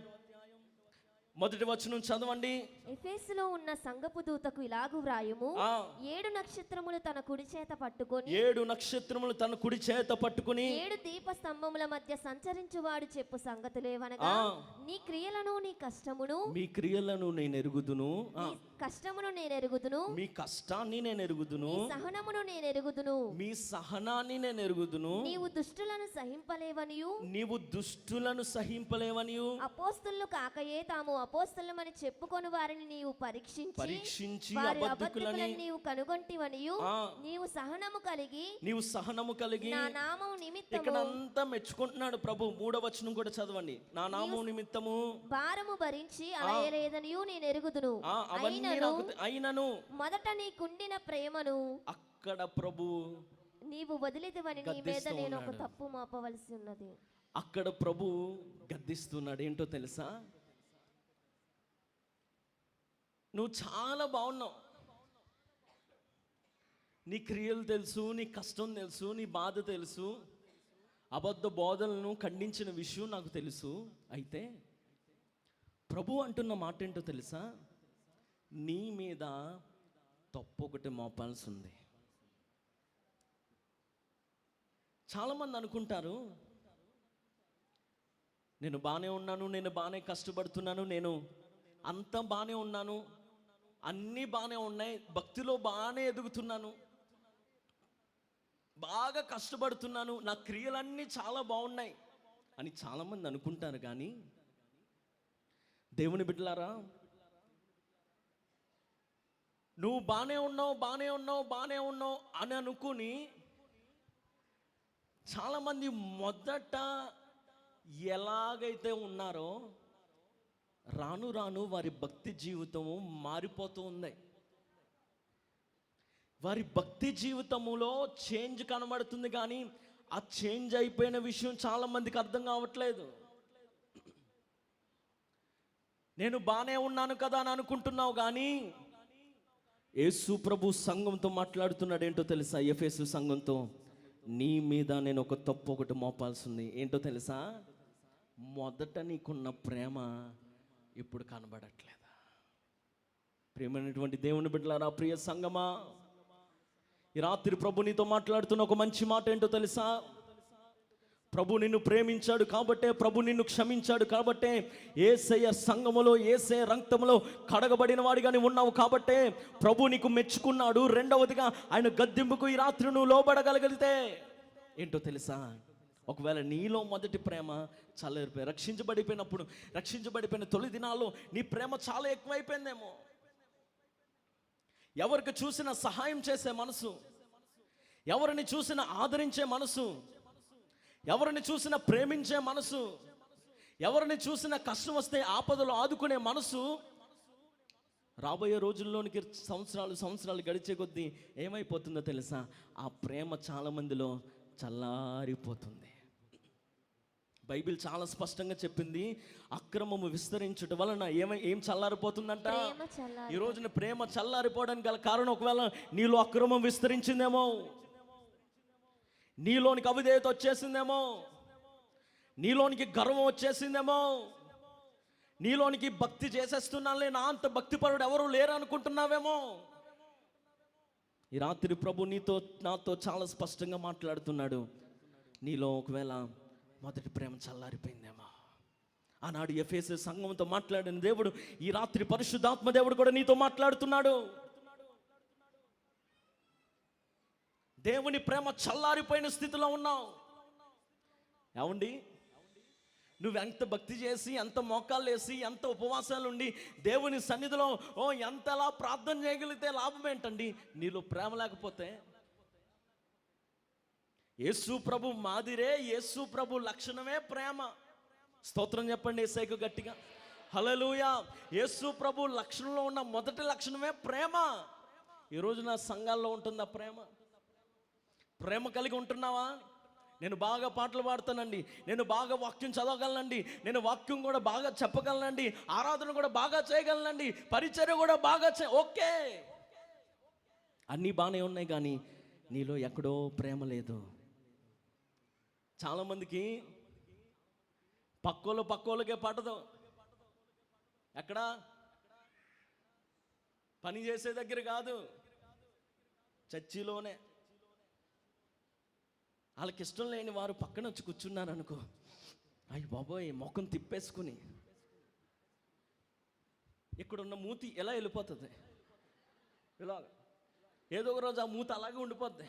1వ వచనం చదవండి. ఎఫెసులో ఉన్న సంఘపు దూతకు ఇలాగు వ్రాయుము, 7 నక్షత్రములు తన కుడి చేత పట్టుకొని 7 నక్షత్రములు తన కుడి చేత పట్టుకొని 7 దీప స్తంభముల మధ్య సంచరించువాడు చెప్పు సంగతులేవనగా, నీ క్రియలను నీ కష్టమును, మీ క్రియలను నేను ఎరుగుదును, కష్టమును నేను ఎరుగుదును, మీ కష్టాన్ని నేను ఎరుగుదును, సహనమును నేను ఎరుగుదును, మీ సహనాన్ని నేను ఎరుగుదును, నీవు దుష్టులను సహింపలేవనియు, నీవు దుష్టులను సహింపలేవనియు, అపోస్తలులు కాకయే తాము అపోస్తలమని చెప్పుకొని వారిని నీవు పరీక్షించి వారి అబద్ధకులని నీవు కనుగొంటివనియు, నీవు సహనము కలిగి నా నామము నిమిత్తము, ఇక్కడ అంతా మెచ్చుకుంటున్నాడు ప్రభు. 3వ వచనం కూడా చదవండి. నా నామము నిమిత్తము భారము భరించి అలయలేదనియు నేను ఎరుగుదును, అయినను మొదట నీకుండిన ప్రేమను అక్కడ ప్రభు నీవు వదిలిదివని నీ మీద నేను ఒక తప్పు మోపవలసి ఉన్నది. అక్కడ ప్రభు గద్దిస్తున్నాడు. ఏంటో తెలుసా? నువ్వు చాలా బాగున్నావు, నీ క్రియలు తెలుసు, నీ కష్టం తెలుసు, నీ బాధ తెలుసు, అబద్ధ బోధనలను ఖండించిన విషయం నాకు తెలుసు. అయితే ప్రభు అంటున్న మాట ఏంటో తెలుసా? నీ మీద తప్పు ఒకటి మోపాల్సి ఉంది. చాలామంది అనుకుంటారు, నేను బాగానే ఉన్నాను, నేను బాగానే కష్టపడుతున్నాను, నేను అంతా బాగానే ఉన్నాను, అన్నీ బాగానే ఉన్నాయి, భక్తిలో బాగానే ఎదుగుతున్నాను, బాగా కష్టపడుతున్నాను, నా క్రియలన్నీ చాలా బాగున్నాయి అని చాలామంది అనుకుంటారు. కానీ దేవుని బిడ్డలారా, నువ్వు బాగానే ఉన్నావు అని అనుకుని చాలామంది మొదట ఎలాగైతే ఉన్నారో రాను రాను వారి భక్తి జీవితము మారిపోతూ ఉంది. వారి భక్తి జీవితములో చేంజ్ కనబడుతుంది, కానీ ఆ చేంజ్ అయిపోయిన విషయం చాలా మందికి అర్థం కావట్లేదు. నేను బానే ఉన్నాను కదా అని అనుకుంటున్నావు, కానీ యేసు ప్రభు సంఘంతో మాట్లాడుతున్నాడు. ఏంటో తెలుసా? ఎఫెసు సంఘంతో, నీ మీద నేను ఒక తప్పు ఒకటి మోపాల్సి ఉంది. ఏంటో తెలుసా? మొదట నీకున్న ప్రేమ ఇప్పుడు కనబడట్లేదా? ప్రియమైనటువంటి దేవుని బిడ్డలారా, ప్రియ సంగమా, ఈ రాత్రి ప్రభు నీతో మాట్లాడుతున్న ఒక మంచి మాట ఏంటో తెలుసా? ప్రభు నిన్ను ప్రేమించాడు కాబట్టే, ప్రభు నిన్ను క్షమించాడు కాబట్టే, యేసయ్య సంఘములో యేసయ్య రక్తములో కడగబడిన వాడిగాని ఉన్నావు కాబట్టే ప్రభు నీకు మెచ్చుకున్నాడు. రెండవదిగా ఆయన గద్దింపుకు ఈ రాత్రి నువ్వు లోబడగలిగితే ఏంటో తెలుసా? ఒకవేళ నీలో మొదటి ప్రేమ చల్లారిపోయి, రక్షించబడిపోయిన తొలి దినాల్లో నీ ప్రేమ చాలా ఎక్కువైపోయిందేమో. ఎవరికి చూసినా సహాయం చేసే మనసు, ఎవరిని చూసినా ఆదరించే మనసు, ఎవరిని చూసినా ప్రేమించే మనసు, ఎవరిని చూసినా కష్టం వస్తే ఆపదలు ఆదుకునే మనసు, రాబోయే రోజుల్లోనికి సంవత్సరాలు గడిచే కొద్దీ ఏమైపోతుందో తెలుసా? ఆ ప్రేమ చాలా మందిలో చల్లారిపోతుంది. బైబిల్ చాలా స్పష్టంగా చెప్పింది, అక్రమము విస్తరించుట వలన ఏం చల్లారిపోతుందంట? ఈ రోజున ప్రేమ చల్లారిపోవడానికి గల కారణం, ఒకవేళ నీలో అక్రమం విస్తరించిందేమో, నీలోనికి అవిధేయత వచ్చేసిందేమో, నీలోనికి గర్వం వచ్చేసిందేమో, నీలోనికి భక్తి చేసేస్తున్నానులే, నా అంత భక్తిపరుడు ఎవరు లేరు అనుకుంటున్నావేమో. ఈ రాత్రి ప్రభు నాతో చాలా స్పష్టంగా మాట్లాడుతున్నాడు. నీలో ఒకవేళ మొదటి ప్రేమ చల్లారిపోయిందేమో. ఆనాడు ఎఫెసు సంఘంతో మాట్లాడిన దేవుడు ఈ రాత్రి పరిశుద్ధాత్మ దేవుడు కూడా నీతో మాట్లాడుతున్నాడు. దేవుని ప్రేమ చల్లారిపోయిన స్థితిలో ఉన్నావు. ఏమండి, నువ్వు ఎంత భక్తి చేసి, ఎంత మోకాళ్ళు వేసి, ఎంత ఉపవాసాలు ఉండి దేవుని సన్నిధిలో ఎంతలా ప్రార్థన చేయగలిగితే లాభం ఏంటండి? నీలో ప్రేమ లేకపోతే. యేసు ప్రభు మాదిరే, యేసు ప్రభు లక్షణమే ప్రేమ. స్తోత్రం చెప్పండి యేసయ్యకు గట్టిగా. హల్లెలూయా. యేసు ప్రభు లక్షణంలో ఉన్న మొదటి లక్షణమే ప్రేమ. ఈరోజు నా సంఘాల్లో ఉంటుందా ప్రేమ? ప్రేమ కలిగి ఉంటున్నావా? నేను బాగా పాటలు పాడుతానండి, నేను బాగా వాక్యం చదవగలనండి, నేను వాక్యం కూడా బాగా చెప్పగలనండి, ఆరాధన కూడా బాగా చేయగలనండి, పరిచర్య కూడా బాగా ఓకే, అన్నీ బాగానే ఉన్నాయి, కానీ నీలో ఎక్కడో ప్రేమ లేదు. చాలామందికి పక్కోళ్ళకే పడదు. ఎక్కడ? పని చేసే దగ్గర కాదు, చర్చిలోనే. వాళ్ళకి ఇష్టం లేని వారు పక్కన వచ్చి కూర్చున్నారు అనుకో, అయ్యి బాబోయ్ ముఖం తిప్పేసుకుని ఇక్కడున్న మూతి ఎలా వెళ్ళిపోతుంది? ఇలా ఏదో ఒక రోజు ఆ మూతి అలాగే ఉండిపోద్ది.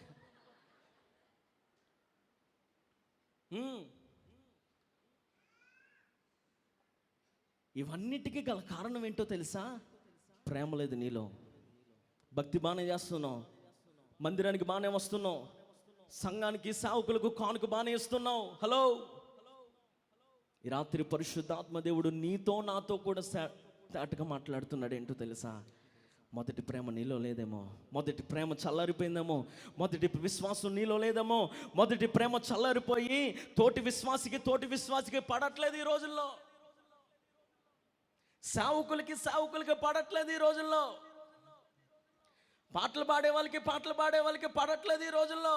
ఇవన్నిటికీ గల కారణం ఏంటో తెలుసా? ప్రేమ లేదు నీలో. భక్తి బాగానే చేస్తున్నావు, మందిరానికి బాగానే వస్తున్నావు, సంఘానికి సేవకులకు కానుక బాగానే ఇస్తున్నావు. హలో, ఈ రాత్రి పరిశుద్ధాత్మ దేవుడు నీతో నాతో కూడా తేటగా మాట్లాడుతున్నాడు. ఏంటో తెలుసా? మొదటి ప్రేమ నీలో లేదేమో, మొదటి ప్రేమ చల్లారిపోయిందేమో, మొదటి విశ్వాసం నీలో లేదేమో, మొదటి ప్రేమ చల్లారిపోయి తోటి విశ్వాసికి పడట్లేదు ఈ రోజుల్లో, సేవకులకి పడట్లేదు ఈ రోజుల్లో, పాటలు పాడే వాళ్ళకి పడట్లేదు ఈ రోజుల్లో,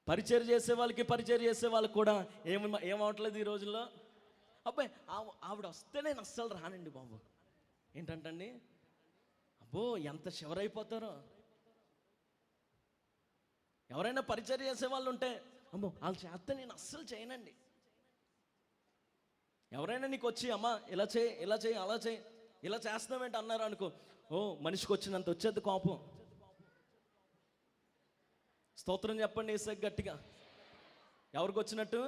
పరిచయం చేసే వాళ్ళకి కూడా ఏమవట్లేదు ఈ రోజుల్లో. అబ్బాయి ఆవిడ వస్తే నేను అస్సలు రానండి బాబు. ఏంటంటండి? అబ్బో ఎంత శివరైపోతారో. ఎవరైనా పరిచయం చేసే వాళ్ళు ఉంటే, అమ్మో వాళ్ళు చేస్తే నేను అస్సలు చేయనండి. ఎవరైనా నీకు వచ్చి అమ్మా ఇలా చేయి అలా చేయి, ఇలా చేస్తున్నావేంటి అన్నారు అనుకో, మనిషికి వచ్చినంత వచ్చేది కోపం. స్తోత్రం చెప్పండి యేసయ్యకి గట్టిగా. ఎవరికి వచ్చినట్టు?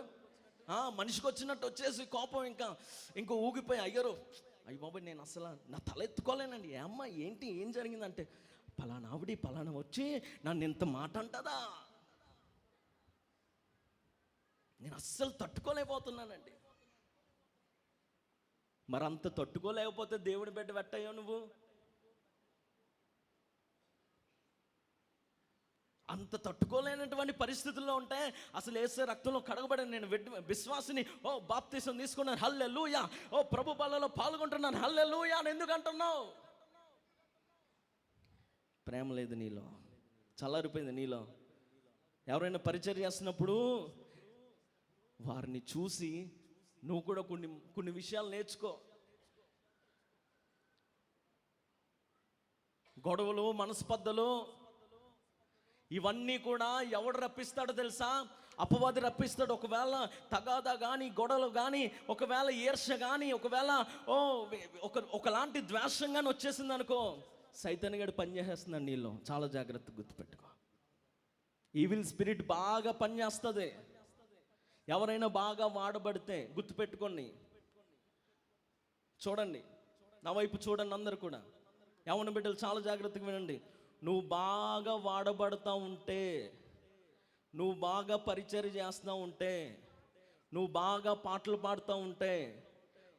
మనిషికి వచ్చినట్టు వచ్చేసి కోపం ఇంకా ఊగిపోయి, అయ్య బాబాయ్ నేను అసలు నా తల ఎత్తుకోలేనండి. అమ్మ ఏంటి, ఏం జరిగిందంటే, పలానా వచ్చి నన్ను ఇంత మాట అంటదా, నేను అస్సలు తట్టుకోలేకపోతున్నానండి. మరి అంత తట్టుకోలేకపోతే దేవుడి బిడ్డ వెట్టయ్యో నువ్వు. అంత తట్టుకోలేనటువంటి పరిస్థితుల్లో ఉంటే అసలు యేసు రక్తంలో కడగబడిన నేను విశ్వాసిని, ఓ బాప్తిసం తీసుకున్నాను హల్లెలూయా, ఓ ప్రభు బలలో పాల్గొంటున్నాను హల్లెలూయా అని ఎందుకు అంటున్నావు? ప్రేమ లేదు నీలో, చల్లారిపోయింది నీలో. ఎవరైనా పరిచర్య చేస్తున్నప్పుడు వారిని చూసి నువ్వు కూడా కొన్ని విషయాలు నేర్చుకో. గొడవలు, మనస్పర్ధలు ఇవన్నీ కూడా ఎవడు రప్పిస్తాడో తెలుసా? అపవాది రప్పిస్తాడు. ఒకవేళ తగాదా కానీ, గొడవలు కానీ, ఒకవేళ ఈర్ష్య కానీ, ఒకవేళ ఒకలాంటి ద్వేషం కానీ వచ్చేసింది అనుకో, సైతాన్ గడు పనిచేస్తున్నాడు నీలో. చాలా జాగ్రత్తగా గుర్తుపెట్టుకో. ఈవిల్ స్పిరిట్ బాగా పనిచేస్తుంది. ఎవరైనా బాగా వాడబడితే గుర్తుపెట్టుకోండి. చూడండి, నా వైపు చూడండి అందరు కూడా. యవ్వన బిడ్డలు చాలా జాగ్రత్తగా వినండి. నువ్వు బాగా వాడబడతా ఉంటే, నువ్వు బాగా పరిచర్య చేస్తూ ఉంటే, నువ్వు బాగా పాటలు పాడుతూ ఉంటే,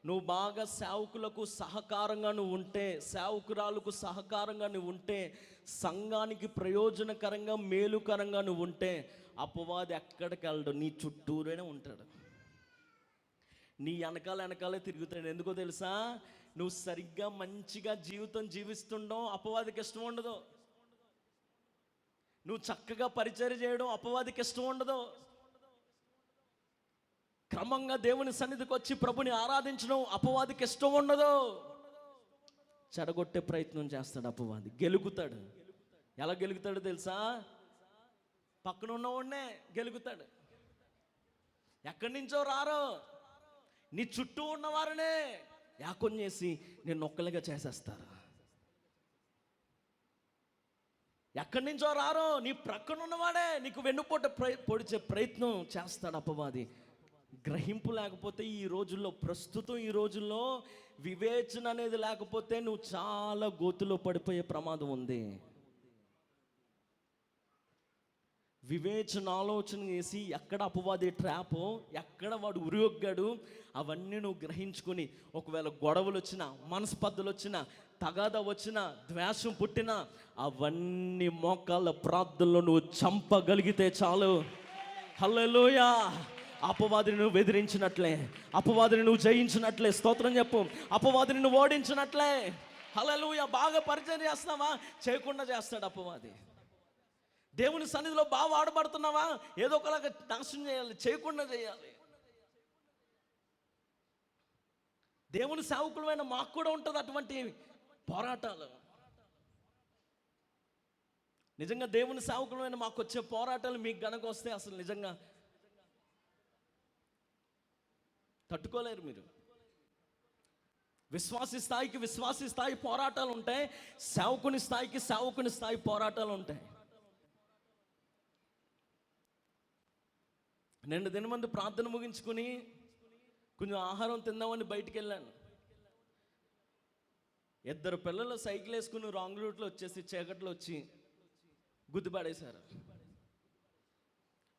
నువ్వు బాగా సేవకులకు సహకారంగా నువ్వు ఉంటే, సేవకురాలకు సహకారంగా నువ్వు ఉంటే, సంఘానికి ప్రయోజనకరంగా మేలుకరంగా నువ్వు ఉంటే, అపవాది ఎక్కడికి వెళ్ళడు, నీ చుట్టూరేనే ఉంటాడు. నీ వెనకాలే తిరుగుతాడు. ఎందుకో తెలుసా? నువ్వు సరిగ్గా మంచిగా జీవితం జీవిస్తుండవు అపవాదికి ఇష్టం ఉండదు. నువ్వు చక్కగా పరిచర్య చేయడం అపవాదికి ఇష్టం ఉండదు. క్రమంగా దేవుని సన్నిధికి వచ్చి ప్రభుని ఆరాధించడం అపవాదికి ఇష్టం ఉండదు. చెడగొట్టే ప్రయత్నం చేస్తాడు అపవాది. గెలుగుతాడు. ఎలా గెలుగుతాడో తెలుసా? పక్కన ఉన్నవాడినే గెలుగుతాడు. ఎక్కడి నుంచో రారో, నీ చుట్టూ ఉన్నవారనే యాకం చేసి నేను ఒక్కలిగా చేసేస్తారు. ఎక్కడి నుంచో రారో, నీ ప్రక్కన ఉన్నవాడే నీకు వెన్నుపోట పొడిచే ప్రయత్నం చేస్తాడు అపవాది. గ్రహింపు లేకపోతే ఈ రోజుల్లో, ప్రస్తుతం ఈ రోజుల్లో వివేచన అనేది లేకపోతే నువ్వు చాలా గోతులో పడిపోయే ప్రమాదం ఉంది. వివేచన ఆలోచన చేసి ఎక్కడ అపవాది ట్రాపో, ఎక్కడ వాడు ఉరియొగ్గాడు, అవన్నీ నువ్వు గ్రహించుకుని, ఒకవేళ గొడవలు వచ్చినా, మనస్పర్ధలు వచ్చినా, తగాద వచ్చినా, ద్వేషం పుట్టినా, అవన్నీ మోకాళ్ళ ప్రార్థనలో నువ్వు చంపగలిగితే చాలు. హల్లెలూయా. అపవాదిని నువ్వు ఎదిరించినట్లే, అపవాదిని నువ్వు జయించినట్లే. స్తోత్రం చెప్పు. అపవాదిని నువ్వు ఓడించినట్లే. హల్లెలూయా. బాగా పరిచయం చేస్తావా? చేయకుండా చేస్తాడు అపవాది. దేవుని సన్నిధిలో బాగా వాడబడుతున్నావా? ఏదో ఒకలాగా నాశనం చేయాలి, చేయకుండా చేయాలి. దేవుని సేవకులమైన మాకు కూడా ఉంటుంది అటువంటి పోరాటాలు. నిజంగా దేవుని సేవకులమైన మాకు వచ్చే పోరాటాలు మీకు గనక వస్తే అసలు నిజంగా తట్టుకోలేరు మీరు. విశ్వాసి స్థాయి పోరాటాలు ఉంటాయి, సేవకుని స్థాయి పోరాటాలు ఉంటాయి. నిన్న దినమందు ప్రార్థన ముగించుకుని కొంచెం ఆహారం తిందామని బయటికి వెళ్ళాను. 2 పిల్లలు సైకిల్ వేసుకుని రాంగ్ రూట్లో వచ్చేసి చీకట్లో వచ్చి గుద్దుపడేశారు.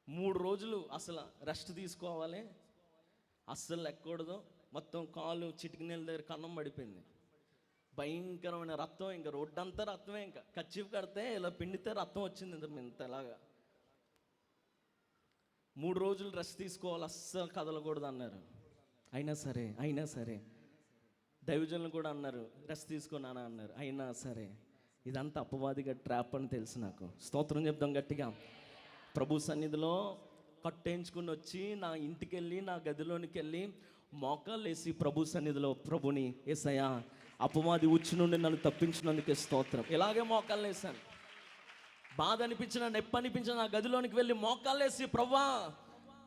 3 రోజులు అసలు రెస్ట్ తీసుకోవాలి, అస్సలు ఎక్కకూడదు. మొత్తం కాలు చిటికి నీళ్ళ దగ్గర కన్నం పడిపోయింది. భయంకరమైన రక్తం, ఇంకా రోడ్డంతా రక్తమే. ఇంకా కచ్చిపు కడితే ఇలా పిండితే రక్తం వచ్చింది ఇంతలాగా. 3 రోజులు రెస్ట్ తీసుకోవాలి, అస్సలు కదలకూడదు అన్నారు. అయినా సరే దైవజనులు కూడా అన్నారు రెస్ట్ తీసుకున్నానా అన్నారు. అయినా సరే ఇదంతా అపవాదిగా ట్రాప్ అని తెలుసు నాకు. స్తోత్రం చెప్దాం గట్టిగా. ప్రభు సన్నిధిలో కట్టేయించుకుని వచ్చి నా ఇంటికి వెళ్ళి, నా గదిలోనికి వెళ్ళి మోకాళ్ళు వేసి ప్రభు సన్నిధిలో, ప్రభుని యేసయ్యా, అపవాది ఉచ్చు నుండి నన్ను తప్పించినందుకే స్తోత్రం. ఇలాగే మోకాళ్ళు వేసాను. బాధ అనిపించిన, నొప్పి అనిపించిన నా గదిలోనికి వెళ్ళి మోకాళ్ళేసి, ప్రభువా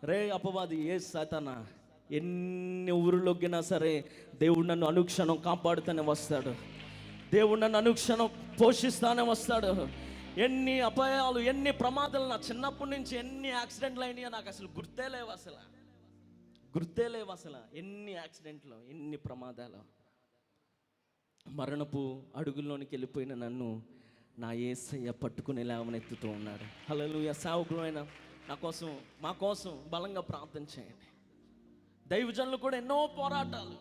రే అపవాది, ఏ సాతానా, ఎన్ని ఊరిలోకినా సరే దేవుడు నన్ను అనుక్షణం కాపాడుతూనే వస్తాడు. దేవుడు నన్ను అనుక్షణం పోషిస్తానే వస్తాడు. ఎన్ని అపాయాలు, ఎన్ని ప్రమాదాలు, నా చిన్నప్పటి నుంచి ఎన్ని యాక్సిడెంట్లు అయినాయో నాకు అసలు గుర్తే లేవు అసలు. ఎన్ని యాక్సిడెంట్లు, ఎన్ని ప్రమాదాలు. మరణపు అడుగుల్లోనికి వెళ్ళిపోయిన నన్ను నా యేసయ్య పట్టుకుని లేవనెత్తుతూ ఉన్నాడు. హల్లెలూయా. సేవకులైన నా కోసం, మా కోసం బలంగా ప్రార్థన చేయండి. దైవజనులు కూడా ఎన్నో పోరాటాలు,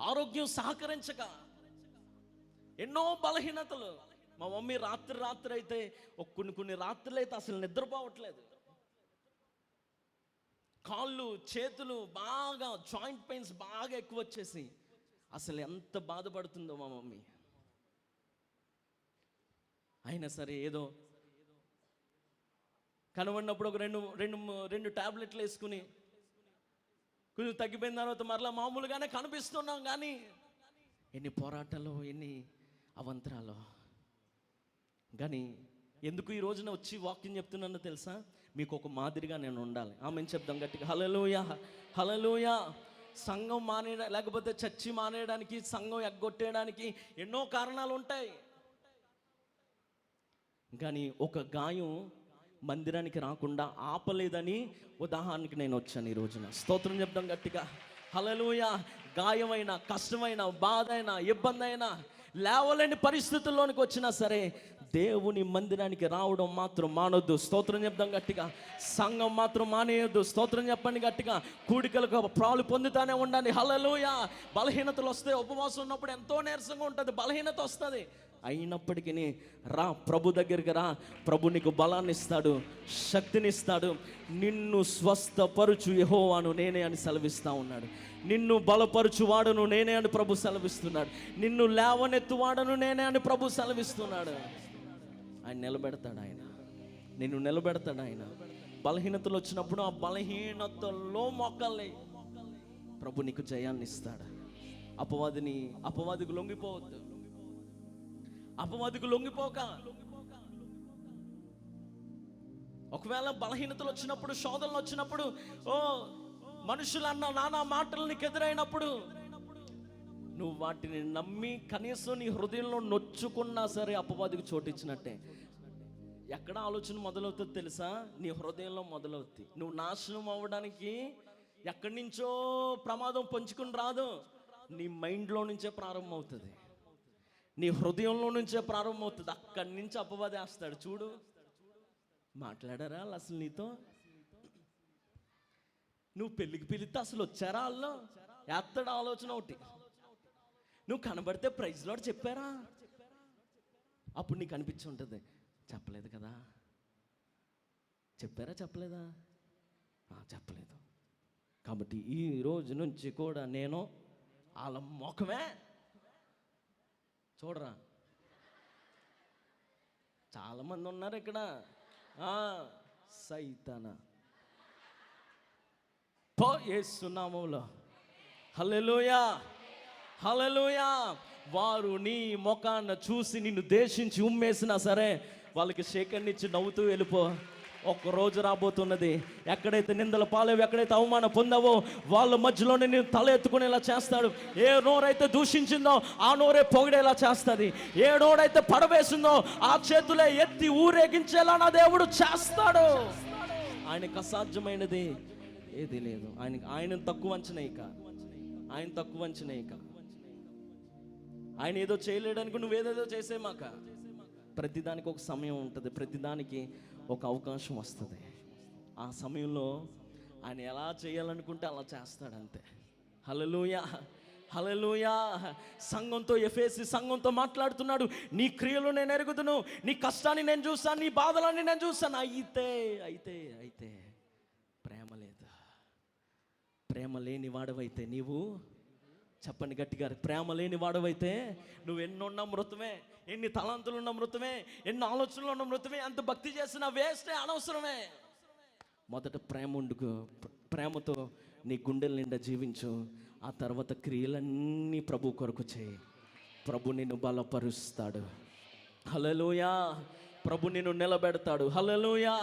ఆరోగ్యం సహకరించక, ఎన్నో బలహీనతలు, మా మమ్మీ రాత్రి అయితే కొన్ని రాత్రులు అయితే అసలు నిద్రపోవట్లేదు. కాళ్ళు చేతులు బాగా జాయింట్ పెయిన్స్ బాగా ఎక్కువ వచ్చేసి అసలు ఎంత బాధపడుతుందో మా మమ్మీ. అయినా సరే ఏదో కనబడినప్పుడు ఒక రెండు టాబ్లెట్లు వేసుకుని కొంచెం తగ్గిపోయిన తర్వాత మరలా మామూలుగానే కనిపిస్తున్నాం. కానీ ఎన్ని పోరాటాలు, ఎన్ని అవంతరాలు. కానీ ఎందుకు ఈ రోజున వచ్చి వాక్యం చెప్తున్నానో తెలుసా? మీకు ఒక మాదిరిగా నేను ఉండాలి. ఆమెను చెప్దాం గట్టిగా, హల్లెలూయా హల్లెలూయా. సంఘం లేకపోతే చర్చి మానేయడానికి, సంఘం ఎగ్గొట్టేయడానికి ఎన్నో కారణాలు ఉంటాయి. కానీ ఒక గాయం మందిరానికి రాకుండా ఆపలేదని ఉదాహరణకి నేను వచ్చాను ఈ రోజున. స్తోత్రం చెప్దాం గట్టిగా, హల్లెలూయా. గాయమైన, కష్టమైన, బాధ అయినా, ఇబ్బంది అయినా, లేవలేని పరిస్థితుల్లోనికి వచ్చినా సరే దేవుని మందిరానికి రావడం మాత్రం మానొద్దు. స్తోత్రం చెప్దాం గట్టిగా. సంఘం మాత్రం మానేయొద్దు. స్తోత్రం చెప్పండి గట్టిగా. కూడికలకు ప్రాలు పొందుతానే ఉండండి. హల్లెలూయా. బలహీనతలు వస్తాయి. ఉపవాసం ఉన్నప్పుడు ఎంతో నీరసంగా ఉంటుంది, బలహీనత వస్తుంది. అయినప్పటికీ రా, ప్రభు దగ్గరికి రా. ప్రభు నీకు బలాన్ని ఇస్తాడు, శక్తిని ఇస్తాడు. నిన్ను స్వస్థపరుచు యెహోవాను నేనే అని సెలవిస్తూ ఉన్నాడు. నిన్ను బలపరుచువాడను నేనే అని ప్రభు సెలవిస్తున్నాడు. నిన్ను లేవనెత్తువాడను నేనే అని ప్రభు సెలవిస్తున్నాడు. ఆయన నిలబెడతాడు, ఆయన నిన్ను నిలబెడతాడు. ఆయన బలహీనతలు వచ్చినప్పుడు ఆ బలహీనతలో మొక్కల్ని ప్రభు నీకు జయాన్ని ఇస్తాడు. అపవాదికి లొంగిపోవద్దు. అపవాదికి లొంగిపోక, ఒకవేళ బలహీనతలు వచ్చినప్పుడు, శోధనలు వచ్చినప్పుడు, మనుషులన్న నానా మాటలు నీకు ఎదురైనప్పుడు నువ్వు వాటిని నమ్మి కనీసం నీ హృదయంలో నొచ్చుకున్నా సరే అపవాదికి చోటిచ్చినట్టే. ఎక్కడ ఆలోచన మొదలవుతుంది తెలుసా? నీ హృదయంలో మొదలవుతుంది. నువ్వు నాశనం అవ్వడానికి ఎక్కడి నుంచో ప్రమాదం పంచుకుని రాదు, నీ మైండ్లో నుంచే ప్రారంభమవుతుంది, నీ హృదయంలో నుంచే ప్రారంభమవుతుంది. అక్కడి నుంచి అపవాది వేస్తాడు. చూడు, మాట్లాడారా అసలు నీతో? నువ్వు పెళ్ళికి పిలిస్తే అసలు వచ్చారా వాళ్ళు? వేస్తాడు ఆలోచన ఒకటి. నువ్వు కనబడితే ప్రైజ్ లార్డ్ చెప్పారా? అప్పుడు నీకు అనిపించి ఉంటుంది, చెప్పలేదు కదా. చెప్పారా? చెప్పలేదా? చెప్పలేదు. కాబట్టి ఈ రోజు నుంచి కూడా నేను వాళ్ళ ముఖమే చూడరా. చాలామంది ఉన్నారు ఇక్కడ. సైతానా పో యేసు నామములో. హల్లెలూయా హల్లెలూయా. వారు నీ ముఖాన్న చూసి నిన్ను దేశించి ఉమ్మేసినా సరే వాళ్ళకి శేఖర్నిచ్చి నవ్వుతూ వెళ్ళిపో. ఒక రోజు రాబోతున్నది, ఎక్కడైతే నిందల పాలేవు, ఎక్కడైతే అవమానం పొందావో వాళ్ళ మధ్యలోనే నేను తల ఎత్తుకునేలా చేస్తాడు. ఏ నోరైతే దూషించిందో ఆ నోరే పొగిడేలా చేస్తుంది. ఏ నోరైతే పడవేసిందో ఆ చేతులే ఎత్తి ఊరేగించేలా నా దేవుడు చేస్తాడు. ఆయనకు అసాధ్యమైనది ఏది లేదు. ఆయన తక్కువ అంచనేయక, ఆయన తక్కువ అంచనేయక. ఆయన ఏదో చేయలేడానికి నువ్వేదేదో చేసేమాక. ప్రతిదానికి ఒక సమయం ఉంటుంది, ప్రతిదానికి ఒక అవకాశం వస్తుంది. ఆ సమయంలో ఆయన ఎలా చేయాలనుకుంటే అలా చేస్తాడు, అంతే. హల్లెలూయా హల్లెలూయా. సంఘంతో, ఎఫెసీ సంఘంతో మాట్లాడుతున్నాడు. నీ క్రియలు నేను ఎరుగుదును, నీ కష్టాన్ని నేను చూస్తాను, నీ బాధలన్నీ నేను చూస్తాను. అయితే అయితే అయితే ప్రేమ లేదు. ప్రేమ లేని వాడవైతే నీవు, చెప్పండి గట్టిగా, ప్రేమ లేని వాడవైతే నువ్వు ఎన్నున్న మృతమే, ఎన్ని తలాంతులు ఉన్న మృతమే, ఎన్ని ఆలోచనలు ఉన్న మృతమే, అంత భక్తి చేసినా వేస్టే, అనవసరమే. మొదట ప్రేమతో నీ గుండెల నిండా జీవించు. ఆ తర్వాత క్రియలన్నీ ప్రభు కొరకు చేయి. ప్రభు నిన్ను బలపరుస్తాడు. హల్లెలూయా. ప్రభు నిన్ను నిలబెడతాడు. హల్లెలూయా.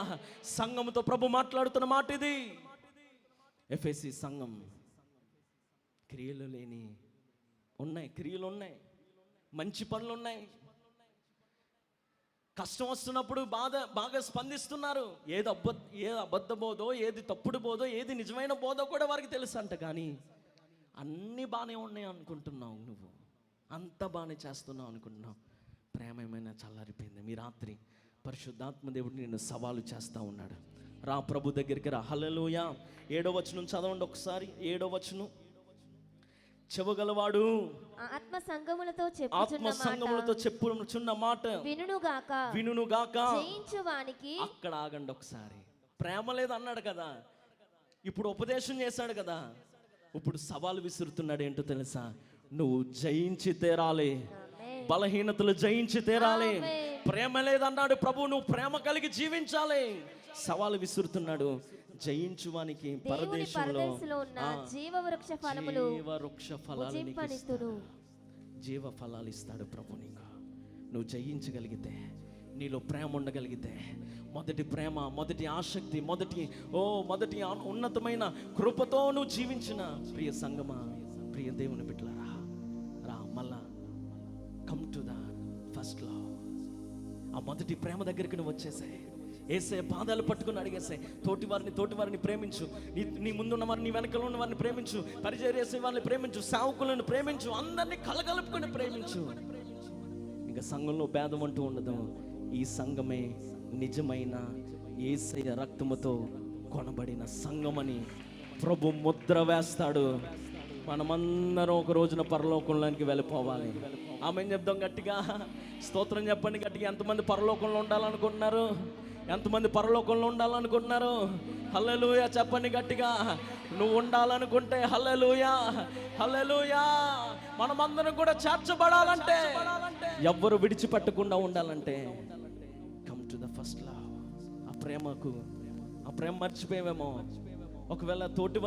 సంఘంతో ప్రభు మాట్లాడుతున్న మాట ఇది. ఎఫెసీ సంఘం క్రియలు లేని ఉన్నాయి, క్రియలు ఉన్నాయి, మంచి పనులు ఉన్నాయి. కష్టం వస్తున్నప్పుడు బాగా స్పందిస్తున్నారు. ఏది అబద్ధ బోధో, ఏది తప్పుడు బోధో, ఏది నిజమైన బోధో కూడా వారికి తెలుసు అంట. కానీ అన్నీ బాగానే ఉన్నాయి అనుకుంటున్నావు, నువ్వు అంతా బాగానే చేస్తున్నావు అనుకుంటున్నావు. ప్రేమ ఏమైనా చల్లారిపోయింది? మీ రాత్రి పరిశుద్ధాత్మ దేవుడు నిన్ను సవాలు చేస్తూ ఉన్నాడు. రా, ప్రభు దగ్గరికి రా. హల్లెలూయా. 7వ వచనం చదవండి ఒకసారి. 7వ వచనం. చెవగలవాడు ఆత్మ సంగములతో ఆత్మ సంగములతో చెప్పుచున్న మాట వినుగాక. జయించువానికి. అక్కడ ఆగండి ఒకసారి. ప్రేమ లేదు అన్నాడు కదా, ఇప్పుడు ఉపదేశం చేశాడు కదా, ఇప్పుడు సవాలు విసురుతున్నాడు. ఏంటో తెలుసా? నువ్వు జయించి తీరాలి, బలహీనతలు జయించి తీరాలి. ప్రేమ లేదన్నాడు ప్రభు, నువ్వు ప్రేమ కలిగి జీవించాలి. సవాలు విసురుతున్నాడు. జయించువానికి పరదేశంలో జీవవృక్ష ఫలములు జీవ ఫలాలు ఇస్తాడు ప్రభు నీకు. నువ్వు జయించగలిగితే, నీలో ప్రేమ ఉండగలిగితే, మొదటి ప్రేమ, మొదటి ఆసక్తి, మొదటి ఉన్నతమైన కృపతో నువ్వు జీవించిన ప్రియ సంగమా, ప్రియ దేవుని బిడ్డలారా, రా మళ్ళా come to the first love. ఆ మొదటి ప్రేమ దగ్గరికి నువ్వు వచ్చేసాయి. ఏసే పాదాలు పట్టుకుని అడిగేసాయి. తోటి వారిని ప్రేమించు, నీ ముందున్న వారిని, నీ వెనకలో ఉన్న వారిని ప్రేమించు, పరిచర్య చేసే వారిని ప్రేమించు, సేవకులను ప్రేమించు, అందరినీ కలగలుపుకొని ప్రేమించు. ఇంకా సంఘంలో భేదం అంటూ ఉండదు. ఈ సంఘమే నిజమైన యేసయ్య రక్తముతో కొనబడిన సంఘమని ప్రభు ముద్ర వేస్తాడు. మనమందరం ఒక రోజున పరలోకంలోనికి వెళ్ళిపోవాలి. ఆమె చెప్దాం గట్టిగా, స్తోత్రం చెప్పండి గట్టిగా. ఎంతమంది పరలోకంలో ఉండాలనుకుంటున్నారు? ఎంతమంది పరలోకంలో ఉండాలనుకుంటున్నారు? హల్లెలూయా చెప్పండి గట్టిగా. నువ్వు ఉండాలనుకుంటే హల్లెలూయా, హల్లెలూయా. మనమందరం కూడా చేర్చబడాలంటే, ఎవ్వరు విడిచిపెట్టకుండా ఉండాలంటే, come to the first love. ఆ ప్రేమ మర్చిపోయావేమో. ఒకవేళ తోటి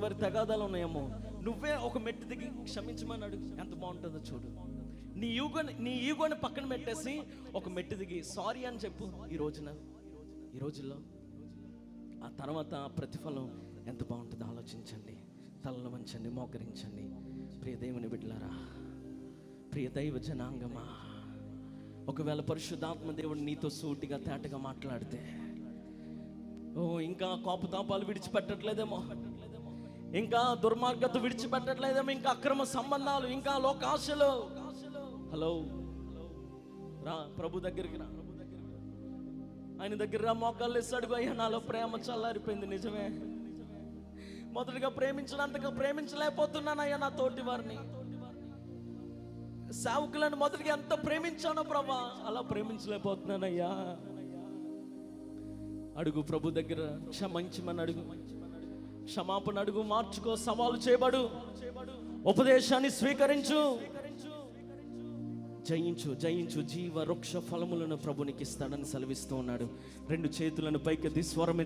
వారి తగాదాలు ఉన్నాయేమో, నువ్వే ఒక మెట్టు దిగి క్షమించమని అడుగు. ఎంత బాగుంటుందో చూడు. నీ ఈగోని పక్కన పెట్టేసి ఒక మెట్టు దిగి సారీ అని చెప్పు. ఈ రోజుల్లో ఆ తర్వాత ప్రతిఫలం ఎంత బాగుంటుందో ఆలోచించండి. తలలు వంచండి, మోకరించండి. ప్రియ దేవుని బిడ్డలారా, ప్రియ దైవ జనాంగమా, ఒకవేళ పరిశుద్ధాత్మ దేవుడు నీతో సూటిగా తేటగా మాట్లాడితే, ఇంకా కోపతాపాలు విడిచిపెట్టట్లేదేమో, ఇంకా దుర్మార్గత విడిచిపెట్టట్లేదేమో, ఇంకా అక్రమ సంబంధాలు, ఇంకా లోకాశలు, హలో రా ప్రభు దగ్గరికి రా. ఆయన దగ్గర రా, మోకాళ్ళు వేస్తాడు. అయ్యా నాలో ప్రేమ చల్లారిపోయింది. నిజమే, మొదటిగా ప్రేమించినంతగా ప్రేమించలేకపోతున్నానయ్యా నా తోటి వారిని, సేవకులను మొదటిగా ఎంత ప్రేమించానో ప్రభా, అలా ప్రేమించలేకపోతున్నానయ్యా. అడుగు ప్రభు దగ్గర, క్షమించమని అడుగు, క్షమాపణ అడుగు, మార్చుకో, సవాలు చేయబడు, ఉపదేశాన్ని స్వీకరించు, జయించు. జీవ వృక్ష ఫలములను ప్రభునికి ఇస్తాడని సెలవిస్తూ ఉన్నాడు. రెండు చేతులను పైకెత్తి స్వరం